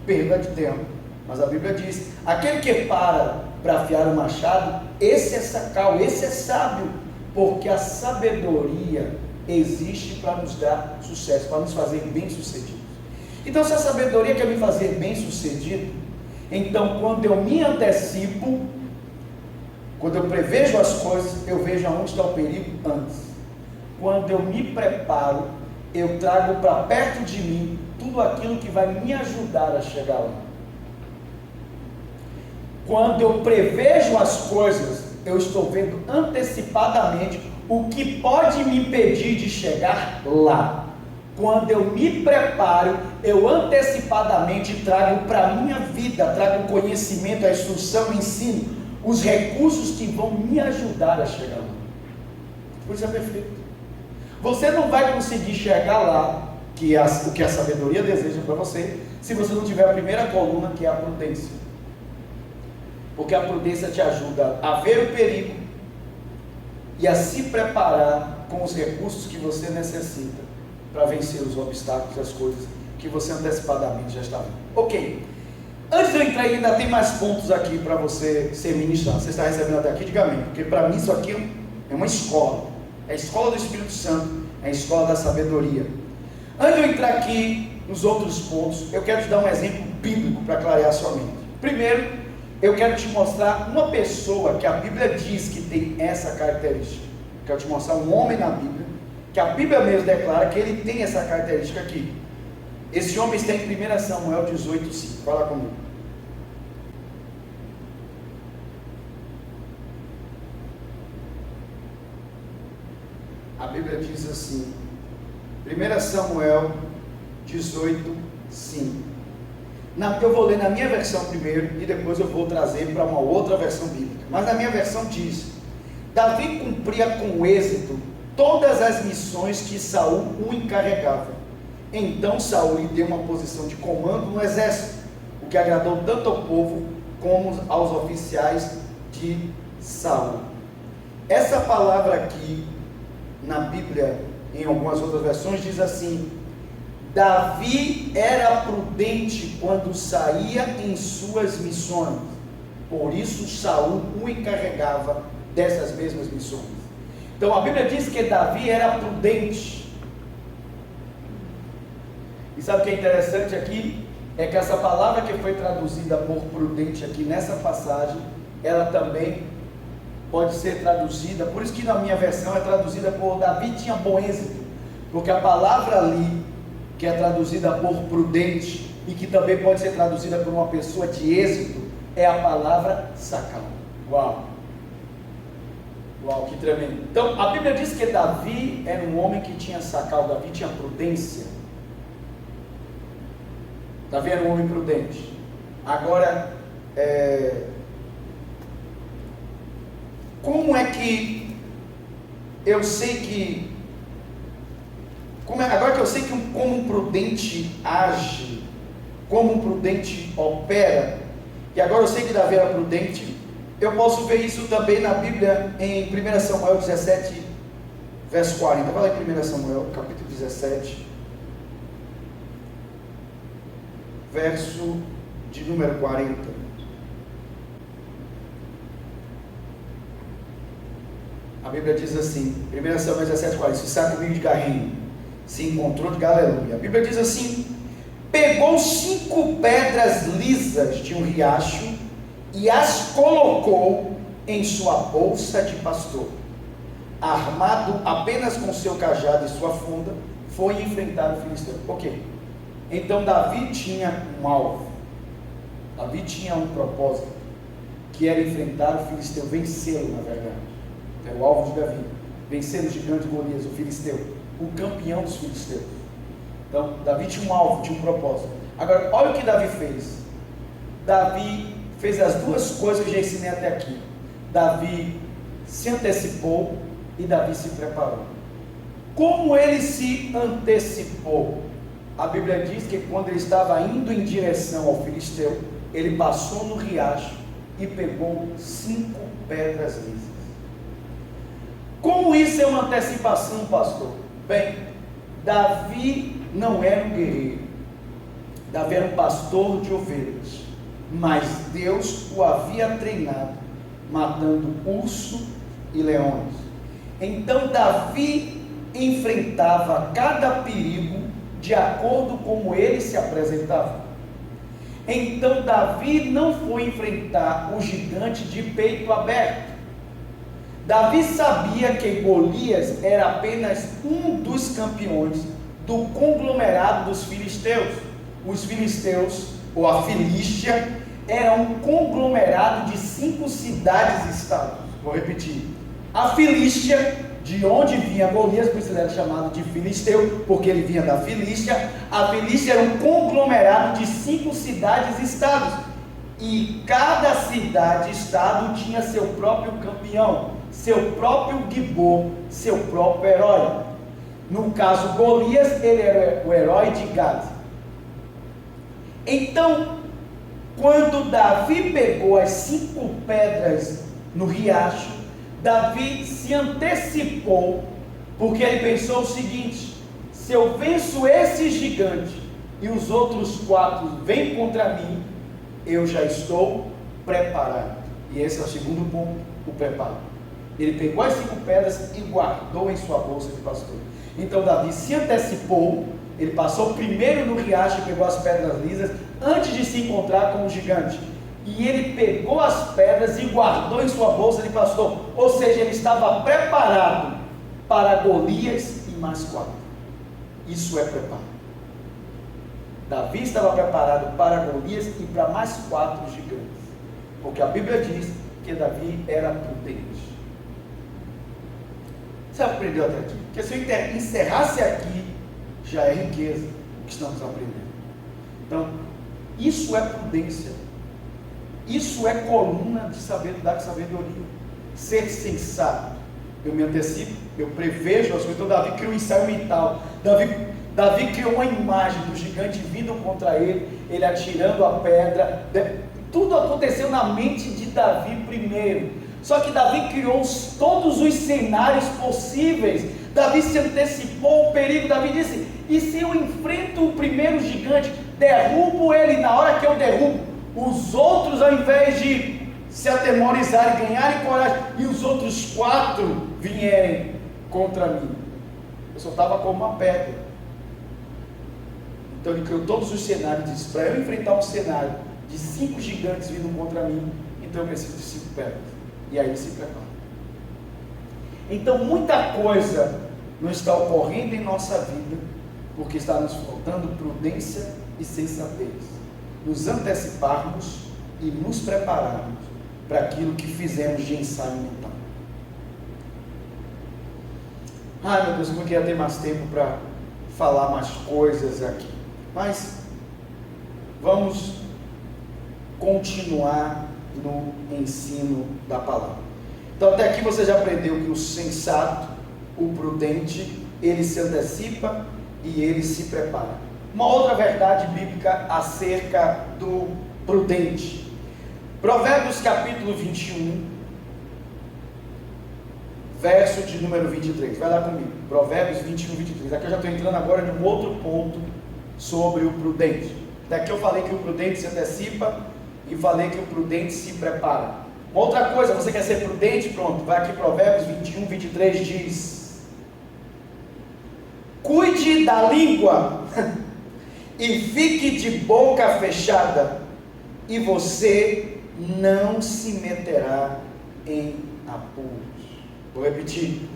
[SPEAKER 2] perda de tempo. Mas a Bíblia diz: aquele que para afiar o machado, esse é sacal, esse é sábio, porque a sabedoria existe para nos dar sucesso, para nos fazer bem-sucedidos. Então, se a sabedoria quer me fazer bem-sucedido, então quando eu me antecipo, quando eu prevejo as coisas, eu vejo aonde está o perigo antes. Quando eu me preparo, eu trago para perto de mim tudo aquilo que vai me ajudar a chegar lá. Quando eu prevejo as coisas, eu estou vendo antecipadamente o que pode me impedir de chegar lá. Quando eu me preparo, eu antecipadamente trago para a minha vida, trago o conhecimento, a instrução, o ensino, os recursos que vão me ajudar a chegar lá. Por isso é perfeito. Você não vai conseguir chegar lá, o que a sabedoria deseja para você, se você não tiver a primeira coluna, que é a prudência. Porque a prudência te ajuda a ver o perigo e a se preparar com os recursos que você necessita para vencer os obstáculos, as coisas que você antecipadamente já está vendo. Ok, antes de eu entrar, ainda tem mais pontos aqui para você ser ministrado. Você está recebendo até aqui? Diga amém, porque para mim isso aqui é uma escola, é a escola do Espírito Santo, é a escola da sabedoria. Antes de eu entrar aqui nos outros pontos, eu quero te dar um exemplo bíblico para clarear a sua mente. Primeiro, eu quero te mostrar uma pessoa que a Bíblia diz que tem essa característica. Quero te mostrar um homem na Bíblia, que a Bíblia mesmo declara que ele tem essa característica aqui. Esse homem está em 1 Samuel 18:5. Fala comigo. A Bíblia diz assim, 1 Samuel 18, Sim. Eu vou ler na minha versão primeiro e depois eu vou trazer para uma outra versão bíblica. Mas na minha versão diz: Davi cumpria com êxito todas as missões que Saul o encarregava. Então Saul lhe deu uma posição de comando no exército, o que agradou tanto ao povo como aos oficiais de Saul. Essa palavra aqui na Bíblia, em algumas outras versões, diz assim: Davi era prudente quando saía em suas missões, por isso Saul o encarregava dessas mesmas missões. Então a Bíblia diz que Davi era prudente. E sabe o que é interessante aqui? É que essa palavra que foi traduzida por prudente aqui nessa passagem, ela também pode ser traduzida, por isso que na minha versão é traduzida por Davi tinha bom êxito, porque a palavra ali, que é traduzida por prudente, e que também pode ser traduzida por uma pessoa de êxito, é a palavra sacal. Uau! Uau, que tremendo! Então, a Bíblia diz que Davi era um homem que tinha sacal, Davi tinha prudência. Davi era um homem prudente. Agora, como é que eu sei que... agora que eu sei que como um prudente age, como um prudente opera, e agora eu sei que Davi era prudente, eu posso ver isso também na Bíblia, em 1 Samuel 17, verso 40. Vai lá em 1 Samuel, capítulo 17, verso de número 40. A Bíblia diz assim, 1 Samuel 17, 40, se sabe o de Garrinho se encontrou de Galeluia. A Bíblia diz assim: pegou 5 pedras lisas de um riacho e as colocou em sua bolsa de pastor. Armado apenas com seu cajado e sua funda, foi enfrentar o filisteu. Ok, então Davi tinha um alvo, Davi tinha um propósito, que era enfrentar o filisteu, vencê-lo na verdade. Era o alvo de Davi, vencer o gigante Golias, o filisteu, o campeão dos filisteus. Então Davi tinha um alvo, tinha um propósito. Agora olha o que Davi fez. Davi fez as duas coisas que eu já ensinei até aqui. Davi se antecipou e Davi se preparou. Como ele se antecipou? A Bíblia diz que quando ele estava indo em direção ao filisteu, ele passou no riacho e pegou 5 pedras lisas. Como isso é uma antecipação, pastor? Bem, Davi não era um guerreiro, Davi era um pastor de ovelhas, mas Deus o havia treinado, matando urso e leões. Então Davi enfrentava cada perigo de acordo com como ele se apresentava. Então Davi não foi enfrentar o gigante de peito aberto. Davi sabia que Golias era apenas um dos campeões do conglomerado dos filisteus. Os filisteus, ou a Filístia, era um conglomerado de 5 cidades-estados. Vou repetir: a Filístia, de onde vinha Golias, por isso ele era chamado de filisteu, porque ele vinha da Filístia. A Filístia era um conglomerado de 5 cidades-estados, e cada cidade-estado tinha seu próprio campeão, seu próprio Gibor, seu próprio herói. No caso Golias, ele era o herói de Gade. Então, quando Davi pegou as 5 pedras no riacho, Davi se antecipou, porque ele pensou o seguinte: se eu venço esse gigante e os outros 4 vêm contra mim, eu já estou preparado. E esse é o segundo ponto, o preparo. Ele pegou as 5 pedras e guardou em sua bolsa de pastor. Então Davi se antecipou, ele passou primeiro no riacho e pegou as pedras lisas, antes de se encontrar com o gigante. E ele pegou as pedras e guardou em sua bolsa de pastor. Ou seja, ele estava preparado para Golias e mais 4. Isso é preparo. Davi estava preparado para Golias e para mais 4 gigantes, porque a Bíblia diz que Davi era prudente. Você aprendeu até aqui? Porque se eu encerrasse aqui, já é riqueza o que estamos aprendendo. Então, isso é prudência. Isso é coluna de sabedoria. Ser sensato. Eu me antecipo, eu prevejo as coisas. Então Davi criou um ensaio mental. Davi criou uma imagem do gigante vindo contra ele atirando a pedra. Tudo aconteceu na mente de Davi primeiro. Só que Davi criou todos os cenários possíveis. Davi se antecipou ao perigo. Davi disse: e se eu enfrento o primeiro gigante, derrubo ele, na hora que eu derrubo, os outros, ao invés de se atemorizarem, ganharem coragem, e os outros 4 vierem contra mim, eu só estava como uma pedra. Então ele criou todos os cenários. Disse: para eu enfrentar um cenário de 5 gigantes vindo contra mim, então eu preciso de 5 pedras. E aí ele se prepara. Então muita coisa não está ocorrendo em nossa vida porque está nos faltando prudência e sensatez, nos anteciparmos e nos prepararmos para aquilo que fizemos de ensaio mental. Ai meu Deus, eu não queria ter mais tempo para falar mais coisas aqui, mas vamos continuar no ensino da palavra. Então até aqui você já aprendeu que o sensato, o prudente, ele se antecipa e ele se prepara. Uma outra verdade bíblica acerca do prudente. Provérbios capítulo 21, verso de número 23. Vai lá comigo. Provérbios 21, 23. Aqui eu já estou entrando agora num outro ponto sobre o prudente. Daqui eu falei que o prudente se antecipa e falei que o prudente se prepara. Uma outra coisa, você quer ser prudente? Pronto, vai aqui Provérbios 21, 23 diz: cuide da língua e fique de boca fechada, e você não se meterá em apuros. Vou repetir: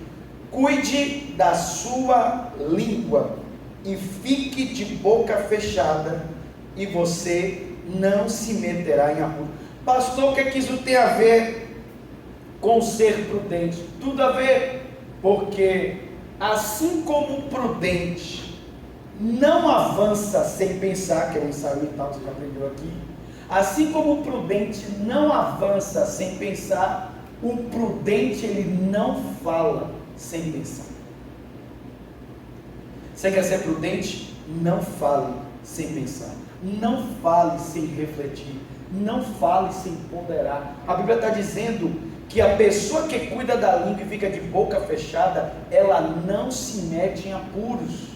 [SPEAKER 2] cuide da sua língua e fique de boca fechada, e você não se meterá em apuros. Pastor, o que é que isso tem a ver com ser prudente? Tudo a ver, porque assim como o prudente não avança sem pensar, que é o ensaio mental que você já aprendeu aqui, assim como o prudente não avança sem pensar, o prudente ele não fala sem pensar. Você quer ser prudente? Não fale sem pensar, não fale sem refletir, não fale sem ponderar. A Bíblia está dizendo que a pessoa que cuida da língua e fica de boca fechada, ela não se mete em apuros.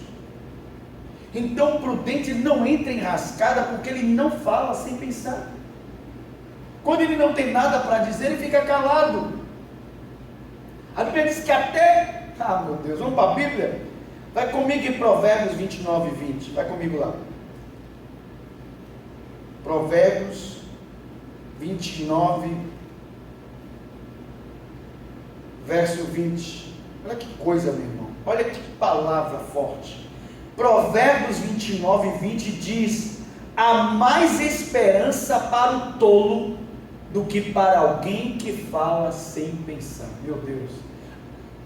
[SPEAKER 2] Então o prudente não entra em rascada porque ele não fala sem pensar. Quando ele não tem nada para dizer, ele fica calado. A Bíblia diz que até... Ah meu Deus, vamos para a Bíblia? Vai comigo em Provérbios 29 e 20, vai comigo lá. Provérbios 29, verso 20. Olha que coisa, meu irmão. Olha que palavra forte. Provérbios 29 e 20 diz: há mais esperança para o tolo do que para alguém que fala sem pensar. Meu Deus.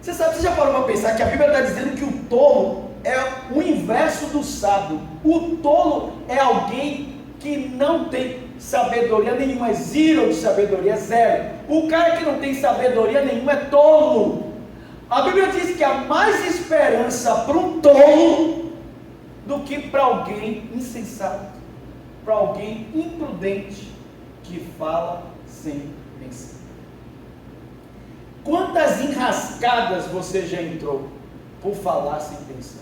[SPEAKER 2] Você já parou para pensar que a Bíblia está dizendo que o tolo é o inverso do sábio? O tolo é alguém que não tem sabedoria nenhuma, é zero de sabedoria, zero. O cara que não tem sabedoria nenhuma é tolo. A Bíblia diz que há mais esperança para um tolo do que para alguém insensato, para alguém imprudente que fala sem pensar. Quantas enrascadas você já entrou por falar sem pensar?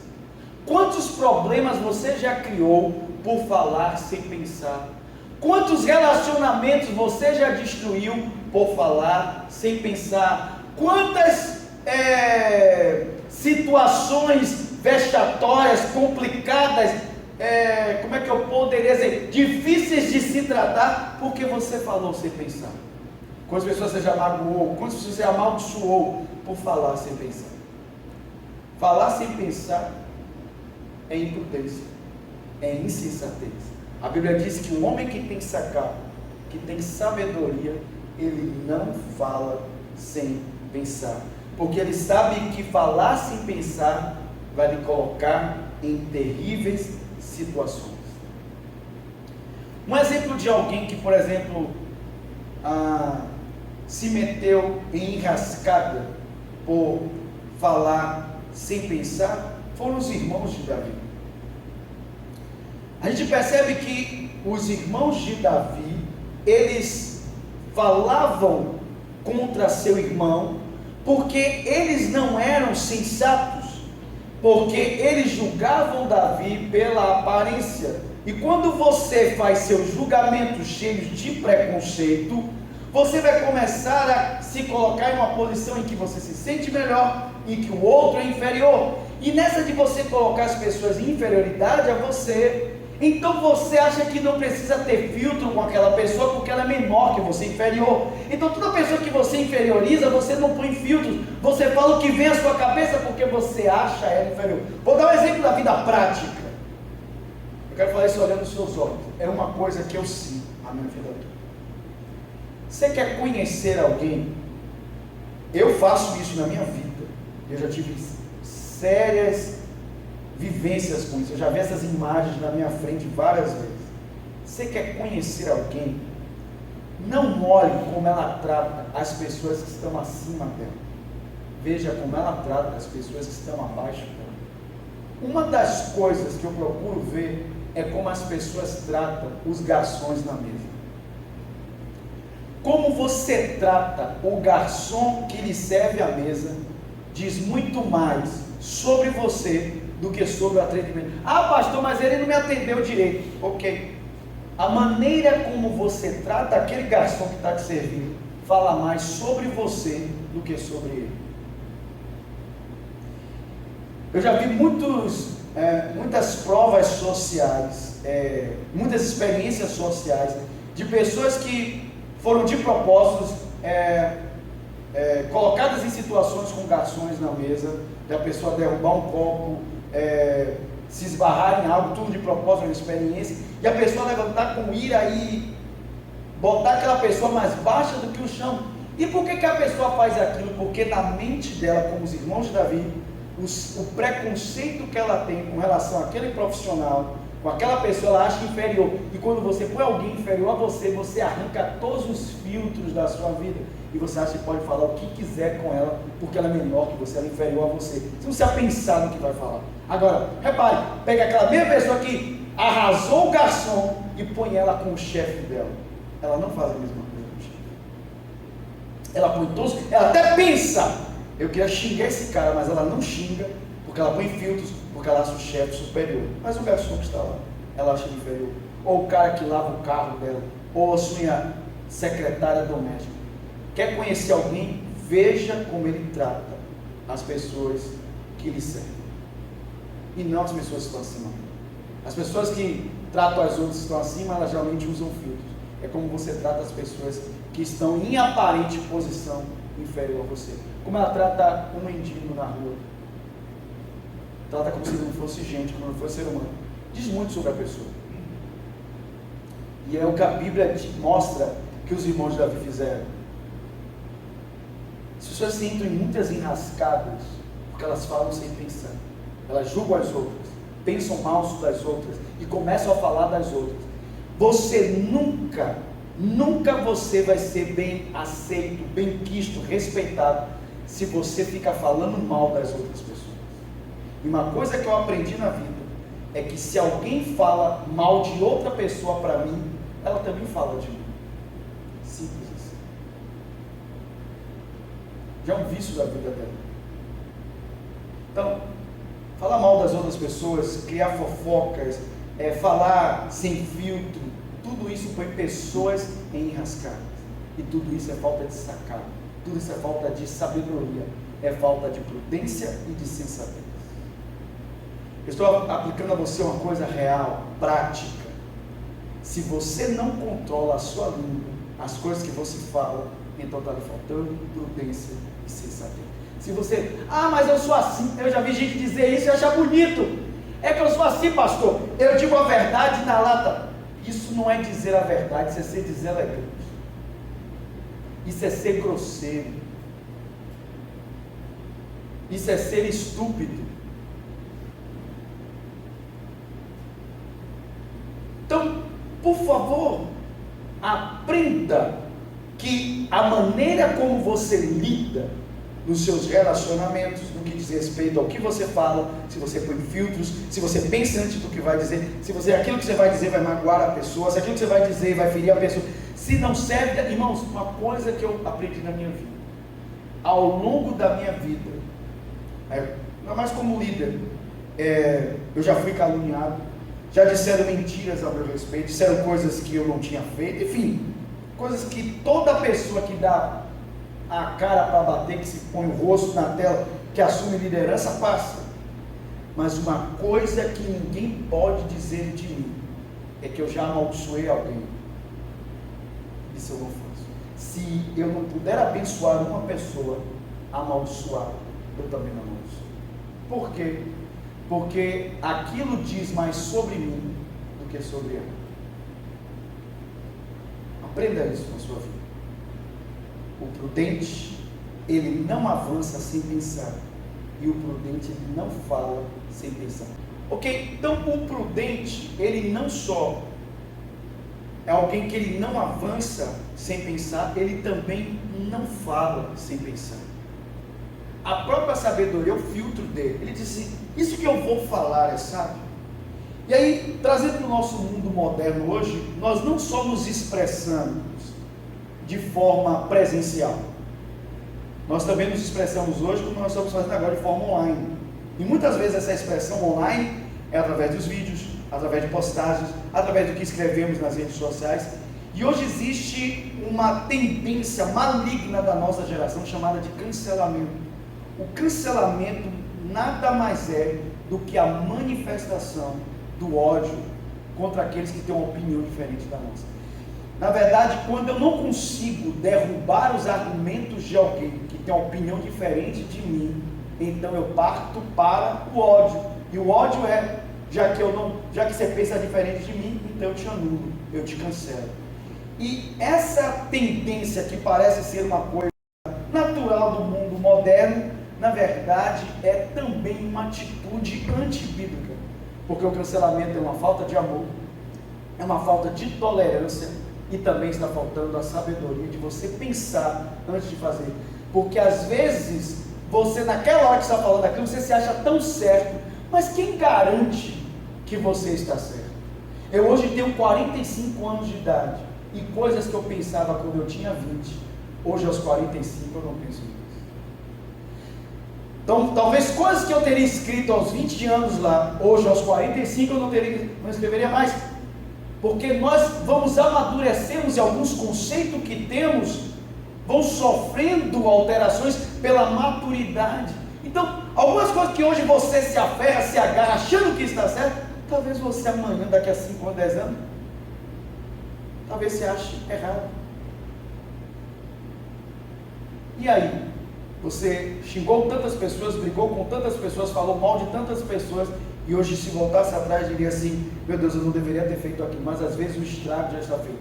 [SPEAKER 2] Quantos problemas você já criou por falar sem pensar? Quantos relacionamentos você já destruiu por falar sem pensar? Quantas situações vexatórias, complicadas, como é que eu poderia dizer, difíceis de se tratar, porque você falou sem pensar? Quantas pessoas você já magoou? Quantas pessoas você amaldiçoou por falar sem pensar? Falar sem pensar é imprudência, é insensatez. A Bíblia diz que o homem que tem sacado, que tem sabedoria, ele não fala sem pensar, porque ele sabe que falar sem pensar vai lhe colocar em terríveis situações. Um exemplo de alguém que, por exemplo, se meteu em enrascada por falar sem pensar, foram os irmãos de Davi. A gente percebe que os irmãos de Davi, eles falavam contra seu irmão, porque eles não eram sensatos, porque eles julgavam Davi pela aparência. E quando você faz seus julgamentos cheios de preconceito, você vai começar a se colocar em uma posição em que você se sente melhor, em que o outro é inferior. E nessa de você colocar as pessoas em inferioridade a você, então você acha que não precisa ter filtro com aquela pessoa porque ela é menor que você, inferior. Então toda pessoa que você inferioriza, você não põe filtros, você fala o que vem à sua cabeça porque você acha ela inferior. Vou dar um exemplo da vida prática. Eu quero falar isso olhando nos seus olhos. É uma coisa que eu sinto a minha vida toda. Você quer conhecer alguém? Eu faço isso na minha vida. Eu já tive sérias vivências com isso. Eu já vi essas imagens na minha frente várias vezes. Você quer conhecer alguém? Não olhe como ela trata as pessoas que estão acima dela. Veja como ela trata as pessoas que estão abaixo dela. Uma das coisas que eu procuro ver é como as pessoas tratam os garçons na mesa. Como você trata o garçom que lhe serve a mesa diz muito mais sobre você do que sobre o atendimento. Ah, pastor, mas ele não me atendeu direito. Ok. A maneira como você trata aquele garçom que está te servindo fala mais sobre você do que sobre ele. Eu já vi muitas provas sociais, muitas experiências sociais de pessoas que foram de propósitos colocadas em situações com garçons na mesa, da pessoa derrubar um copo, se esbarrar em algo, tudo de propósito, uma experiência, e a pessoa levantar com ira e botar aquela pessoa mais baixa do que o chão. E por que a pessoa faz aquilo? Porque na mente dela, como os irmãos de Davi, o preconceito que ela tem com relação àquele profissional, com aquela pessoa, ela acha inferior. E quando você põe alguém inferior a você, você arranca todos os filtros da sua vida. E você acha que pode falar o que quiser com ela, porque ela é menor que você, ela é inferior a você. Você não precisa pensar no que vai falar. Agora, repare, pega aquela mesma pessoa que arrasou o garçom e põe ela com o chefe dela. Ela não faz a mesma coisa com o chefe. Ela põe todos, ela até pensa, eu queria xingar esse cara, mas ela não xinga, porque ela põe filtros, porque ela acha o chefe superior. Mas o garçom que está lá, ela acha inferior. Ou o cara que lava o carro dela, ou a sua secretária doméstica. Quer conhecer alguém? Veja como ele trata as pessoas que lhe servem. E não as pessoas que estão acima. As pessoas que tratam as outras que estão acima, elas geralmente usam filtros. É como você trata as pessoas que estão em aparente posição inferior a você. Como ela trata um mendigo na rua. Trata como se ele não fosse gente, como não fosse ser humano. Diz muito sobre a pessoa. E é o que a Bíblia mostra que os irmãos de Davi fizeram. As pessoas se entram em muitas enrascadas, porque elas falam sem pensar. Elas julgam as outras, pensam mal sobre as outras e começam a falar das outras. Você nunca você vai ser bem aceito, bem quisto, respeitado, se você fica falando mal das outras pessoas. E uma coisa que eu aprendi na vida é que se alguém fala mal de outra pessoa para mim, ela também fala de mim. Simples assim. Já é um vício da vida dela. Então, falar mal das outras pessoas, criar fofocas, falar sem filtro, tudo isso põe pessoas em enrascadas. E tudo isso é falta de sacada. Tudo isso é falta de sabedoria. É falta de prudência e de sensatez. Eu estou aplicando a você uma coisa real, prática. Se você não controla a sua língua, as coisas que você fala, então está lhe faltando prudência e sensatez. Se você, mas eu sou assim, eu já vi gente dizer isso e achar bonito. É que eu sou assim, pastor. Eu digo a verdade na lata. Isso não é dizer a verdade, isso é ser deselegante. Isso é ser grosseiro. Isso é ser estúpido. Então, por favor, aprenda que a maneira como você lida nos seus relacionamentos, no que diz respeito ao que você fala, se você põe filtros, se você pensa antes do que vai dizer, se aquilo que você vai dizer vai magoar a pessoa, se aquilo que você vai dizer vai ferir a pessoa, se não serve, irmãos, uma coisa que eu aprendi na minha vida, ao longo da minha vida, não mais como líder, eu já fui caluniado, já disseram mentiras ao meu respeito, disseram coisas que eu não tinha feito, enfim, coisas que toda pessoa que dá a cara para bater, que se põe o rosto na tela, que assume liderança, passa. Mas uma coisa que ninguém pode dizer de mim é que eu já amaldiçoei alguém. Isso eu não faço. Se eu não puder abençoar uma pessoa, amaldiçoar, eu também não amaldiçoo. Por quê? Porque aquilo diz mais sobre mim do que sobre ela. Aprenda isso na sua vida. O prudente, ele não avança sem pensar. E o prudente, ele não fala sem pensar. Ok? Então, o prudente, ele não só é alguém que ele não avança sem pensar, ele também não fala sem pensar. A própria sabedoria é o filtro dele. Ele diz assim, isso que eu vou falar é sábio. E aí, trazendo para o nosso mundo moderno hoje, nós não só nos expressamos de forma presencial, nós também nos expressamos hoje como nós estamos fazendo agora de forma online. E muitas vezes essa expressão online é através dos vídeos, através de postagens, através do que escrevemos nas redes sociais. E hoje existe uma tendência maligna da nossa geração chamada de cancelamento. O cancelamento nada mais é do que a manifestação do ódio contra aqueles que têm uma opinião diferente da nossa. Na verdade, quando eu não consigo derrubar os argumentos de alguém que tem uma opinião diferente de mim, então eu parto para o ódio. E o ódio é, já que você pensa diferente de mim, então eu te anulo, eu te cancelo. E essa tendência que parece ser uma coisa natural do mundo moderno, na verdade é também uma atitude antibíblica, porque o cancelamento é uma falta de amor, é uma falta de tolerância, e também está faltando a sabedoria de você pensar antes de fazer, porque às vezes você naquela hora que está falando aquilo, você se acha tão certo, mas quem garante que você está certo? Eu hoje tenho 45 anos de idade, e coisas que eu pensava quando eu tinha 20, hoje aos 45 eu não penso nisso. Então, talvez coisas que eu teria escrito aos 20 anos lá, hoje aos 45 eu não escreveria mais, porque nós vamos amadurecemos e alguns conceitos que temos vão sofrendo alterações pela maturidade. Então, algumas coisas que hoje você se aferra, se agarra, achando que está certo, talvez você amanhã, daqui a 5 ou 10 anos, talvez você ache errado. E aí? Você xingou tantas pessoas, brigou com tantas pessoas, falou mal de tantas pessoas, e hoje se voltasse atrás diria assim, meu Deus, eu não deveria ter feito aquilo, mas às vezes o estrago já está feito.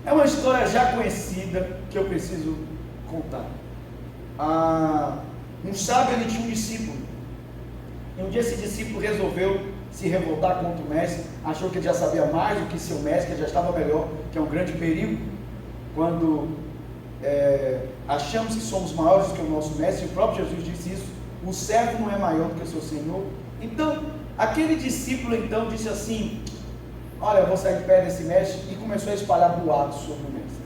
[SPEAKER 2] É uma história já conhecida que eu preciso contar. Um sábio, ele tinha um discípulo, e um dia esse discípulo resolveu se revoltar contra o mestre, achou que ele já sabia mais do que seu mestre, que ele já estava melhor, que é um grande perigo, quando achamos que somos maiores do que o nosso mestre. O próprio Jesus disse isso, o servo não é maior do que o seu Senhor. Então, aquele discípulo então disse assim, olha, eu vou sair de perto desse mestre, e começou a espalhar boatos sobre o mestre,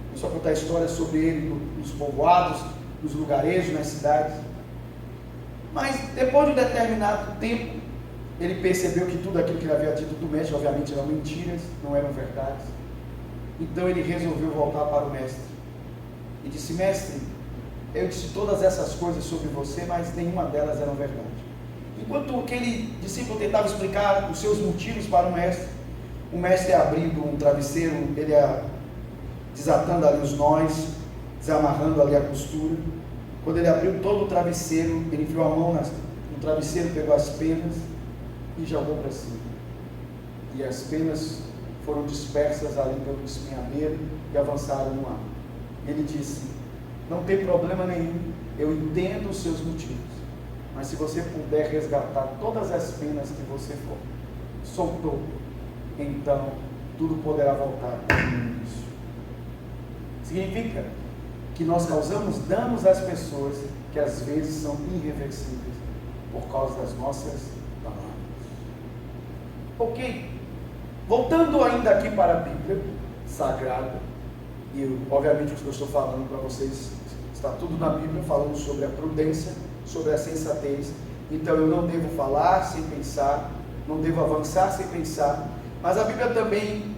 [SPEAKER 2] começou a contar histórias sobre ele nos povoados, nos lugarejos, nas cidades. Mas depois de um determinado tempo, ele percebeu que tudo aquilo que ele havia dito do mestre, obviamente eram mentiras, não eram verdades. Então ele resolveu voltar para o mestre e disse, mestre, eu disse todas essas coisas sobre você, mas nenhuma delas eram verdade. Enquanto aquele discípulo tentava explicar os seus motivos para o mestre abrindo um travesseiro, ele ia desatando ali os nós, desamarrando ali a costura. Quando ele abriu todo o travesseiro, ele enfiou a mão no travesseiro, pegou as penas e jogou para cima. E as penas foram dispersas ali pelo despenhadeiro e avançaram no ar. Ele disse, não tem problema nenhum, eu entendo os seus motivos, mas se você puder resgatar todas as penas que você soltou, então tudo poderá voltar como no início. Significa que nós causamos danos às pessoas que às vezes são irreversíveis por causa das nossas palavras. Ok, voltando ainda aqui para a Bíblia Sagrada, e obviamente o que eu estou falando para vocês está tudo na Bíblia, falando sobre a prudência, sobre a sensatez. Então eu não devo falar sem pensar, não devo avançar sem pensar, mas a Bíblia também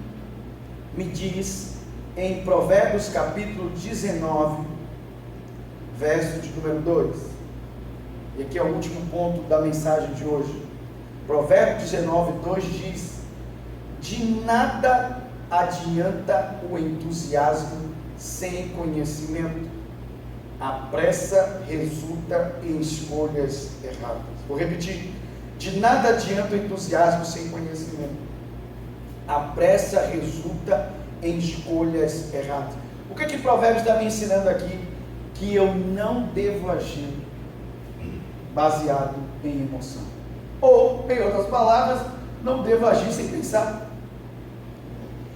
[SPEAKER 2] me diz em Provérbios capítulo 19, verso de número 2, e aqui é o último ponto da mensagem de hoje. Provérbios 19, 2 diz: de nada adianta o entusiasmo sem conhecimento, a pressa resulta em escolhas erradas. Vou repetir: de nada adianta o entusiasmo sem conhecimento, a pressa resulta em escolhas erradas. O que Provérbios está me ensinando aqui? Que eu não devo agir baseado em emoção, ou, em outras palavras, não devo agir sem pensar.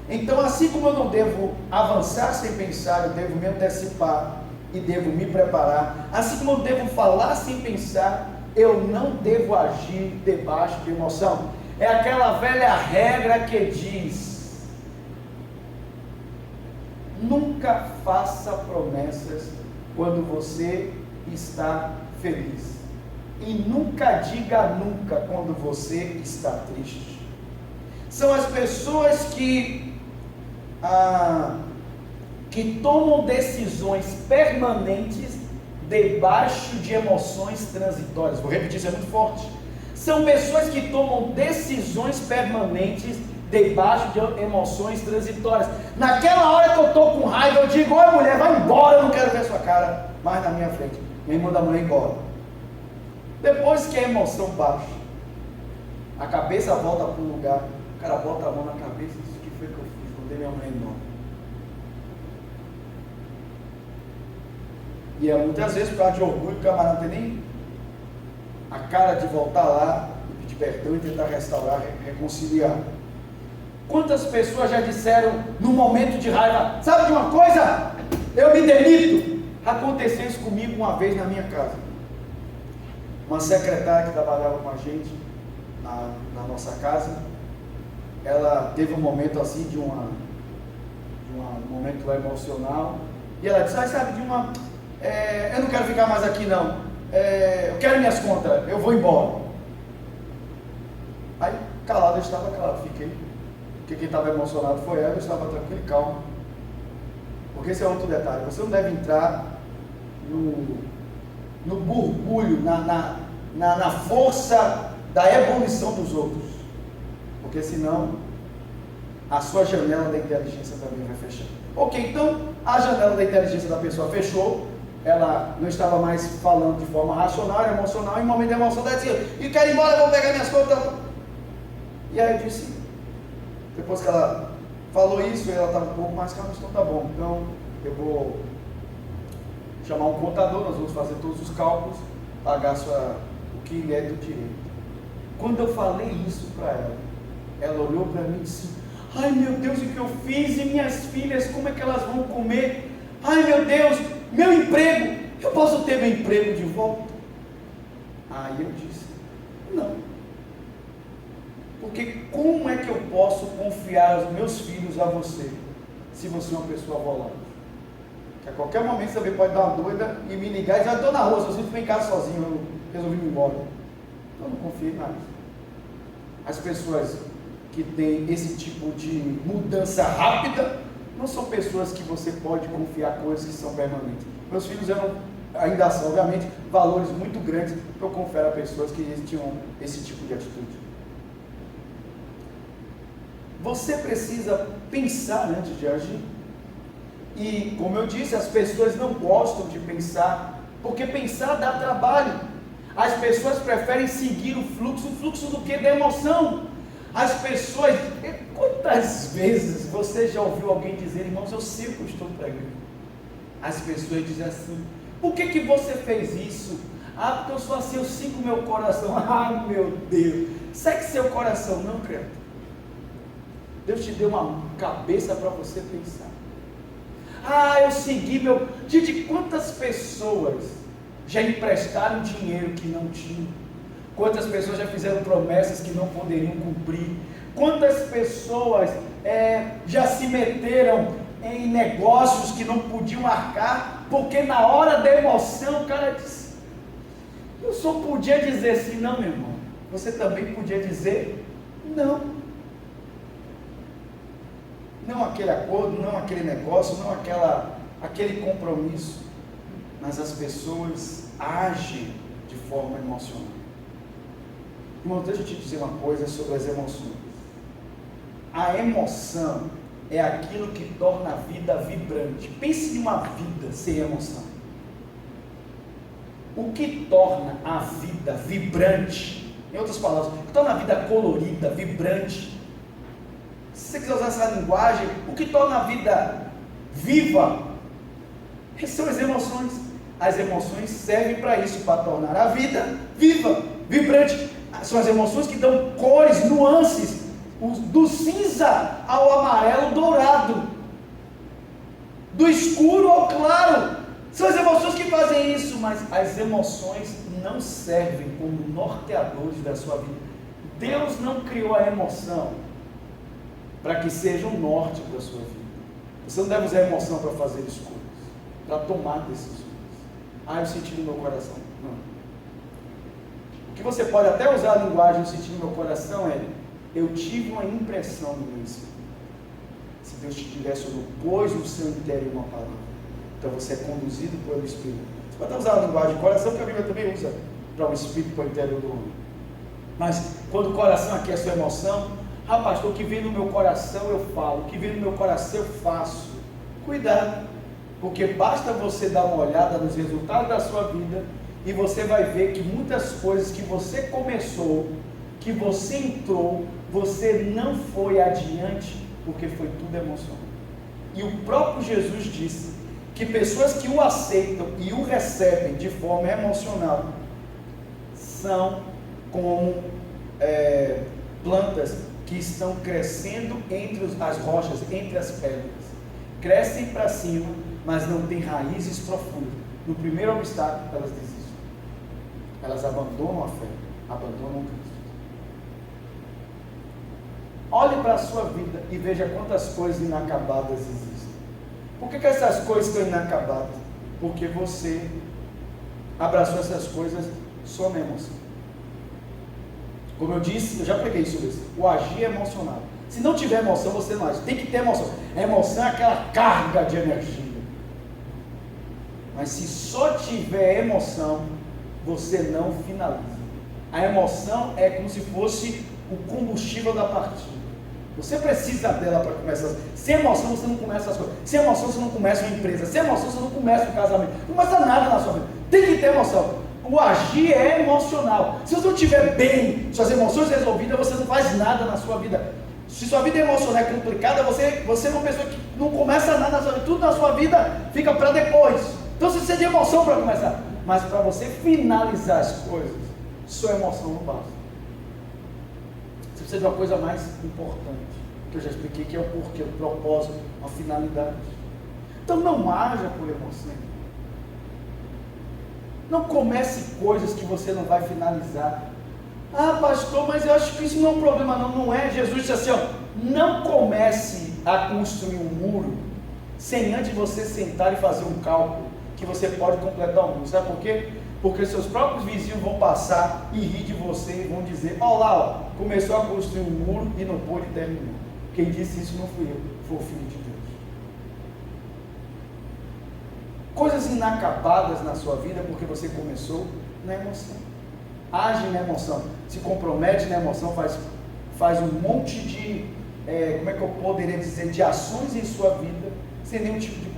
[SPEAKER 2] Então, assim como eu não devo avançar sem pensar, eu devo me antecipar e devo me preparar. Assim como eu devo falar sem pensar, eu não devo agir debaixo de emoção. É aquela velha regra que diz: nunca faça promessas quando você está feliz, e nunca diga nunca quando você está triste. São as pessoas que tomam decisões permanentes debaixo de emoções transitórias. Vou repetir, isso é muito forte. São pessoas que tomam decisões permanentes debaixo de emoções transitórias. Naquela hora que eu estou com raiva, eu digo: olha, mulher, vai embora, eu não quero ver sua cara mais na minha frente. Minha irmã da mulher embora. Depois que a emoção baixa, a cabeça volta para o lugar, o cara bota a mão na cabeça e diz: o que foi que eu fiz? Mandei minha mulher embora. E muitas vezes, por causa de orgulho, o camarada não tem nem a cara de voltar lá e pedir perdão e tentar restaurar, reconciliar. Quantas pessoas já disseram no momento de raiva: sabe de uma coisa? Eu me demito. Aconteceu isso comigo uma vez na minha casa. Uma secretária que trabalhava com a gente na nossa casa, ela teve um momento assim de um momento lá emocional, e ela disse: sabe de uma... eu não quero ficar mais aqui não, eu quero minhas contas, eu vou embora. Aí calado, eu estava calado, fiquei, porque quem estava emocionado foi ela, eu estava tranquilo e calmo, porque esse é outro detalhe: você não deve entrar no borbulho, na força da ebulição dos outros, porque senão a sua janela da inteligência também vai fechar. Ok, então a janela da inteligência da pessoa fechou, ela não estava mais falando de forma racional, era emocional. Em momento de emoção, ela dizia: e quero ir embora, eu vou pegar minhas contas. E aí eu disse, depois que ela falou isso, ela estava um pouco mais calma: então tá bom, então eu vou chamar um contador, nós vamos fazer todos os cálculos, pagar o que lhe é do direito. Quando eu falei isso para ela, ela olhou para mim e disse: ai meu Deus, o que eu fiz? E minhas filhas, como é que elas vão comer? Ai meu Deus, meu emprego, eu posso ter meu emprego de volta? Aí eu disse: não, porque como é que eu posso confiar os meus filhos a você, se você é uma pessoa volátil? Que a qualquer momento você pode dar uma doida e me ligar e dizer: estou na rua, se você ficar em casa sozinho, eu resolvi me embora. Então não confie mais. As pessoas que têm esse tipo de mudança rápida não são pessoas que você pode confiar coisas que são permanentes. Meus filhos ainda são, obviamente, valores muito grandes que eu confero a pessoas que tinham esse tipo de atitude. Você precisa pensar antes de agir. E, como eu disse, as pessoas não gostam de pensar, porque pensar dá trabalho. As pessoas preferem seguir o fluxo do que da emoção. As pessoas, quantas vezes você já ouviu alguém dizer: irmãos, eu sei que eu estou pregando? As pessoas dizem assim: por que você fez isso? Ah, porque eu sou assim, eu sinto meu coração. Ah, meu Deus, segue seu coração, não, criatura. Deus te deu uma cabeça para você pensar. Eu segui meu... Gente, quantas pessoas já emprestaram dinheiro que não tinham? Quantas pessoas já fizeram promessas que não poderiam cumprir? Quantas pessoas já se meteram em negócios que não podiam arcar, porque na hora da emoção o cara disse, eu só podia dizer assim, não, meu irmão, você também podia dizer não. Não aquele acordo, não aquele negócio, não aquele compromisso, mas as pessoas agem de forma emocional. Irmão, deixa eu te dizer uma coisa sobre as emoções. A emoção é aquilo que torna a vida vibrante. Pense em uma vida sem emoção. O que torna a vida vibrante, em outras palavras, o que torna a vida colorida, vibrante, se você quiser usar essa linguagem, o que torna a vida viva, são as emoções. As emoções servem para isso, para tornar a vida viva, vibrante. São as emoções que dão cores, nuances, do cinza ao amarelo dourado, do escuro ao claro. São as emoções que fazem isso, mas as emoções não servem como norteadores da sua vida. Deus não criou a emoção para que seja um norte da sua vida. Você não deve usar a emoção para fazer escolhas, para tomar decisões. Eu senti no meu coração. Não. O que você pode até usar a linguagem, eu senti no meu coração eu tive uma impressão no meu espírito. Se Deus te tivesse pôs no seu interior uma palavra, então você é conduzido pelo Espírito. Você pode até usar a linguagem de coração, que a Bíblia também usa para o Espírito, para o interior do homem. Mas quando o coração aqui é a sua emoção, pastor, o que vem no meu coração eu falo, o que vem no meu coração eu faço. Cuidado, porque basta você dar uma olhada nos resultados da sua vida e você vai ver que muitas coisas que você começou, que você entrou, você não foi adiante, porque foi tudo emocional. E o próprio Jesus disse que pessoas que o aceitam e o recebem de forma emocional são como plantas que estão crescendo entre as rochas, entre as pedras. Crescem para cima, mas não têm raízes profundas. No primeiro obstáculo, elas desistem. Elas abandonam a fé, abandonam Cristo. Olhe para a sua vida e veja quantas coisas inacabadas existem. Por que essas coisas estão inacabadas? Porque você abraçou essas coisas só na emoção. Como eu disse, eu já preguei sobre isso. O agir é emocional. Se não tiver emoção, você não age. Tem que ter emoção. A emoção é aquela carga de energia. Mas se só tiver emoção, você não finaliza. A emoção é como se fosse o combustível da partida. Você precisa dela para começar. Sem emoção você não começa as coisas. Sem emoção você não começa uma empresa. Sem emoção você não começa um casamento. Não começa nada na sua vida. Tem que ter emoção. O agir é emocional. Se você não estiver bem, suas emoções resolvidas, você não faz nada na sua vida. Se sua vida emocional é complicada, você é uma pessoa que não começa nada na sua vida. Tudo na sua vida fica para depois. Então você precisa de emoção para começar. Mas para você finalizar as coisas, sua emoção não basta. Você precisa de uma coisa mais importante, que eu já expliquei, que é o porquê, o propósito, a finalidade. Então não haja por emoção. Não comece coisas que você não vai finalizar. Pastor, mas eu acho que isso não é um problema. Não é. Jesus disse assim, não comece a construir um muro sem antes você sentar e fazer um cálculo que você pode completar o muro. Sabe por quê? Porque seus próprios vizinhos vão passar e rir de você e vão dizer, começou a construir um muro e não pôde terminar. Quem disse isso não fui eu, foi o Filho de Deus. Coisas inacabadas na sua vida porque você começou na emoção. Age na emoção, se compromete na emoção, faz um monte de, como é que eu poderia dizer, de ações em sua vida, sem nenhum tipo de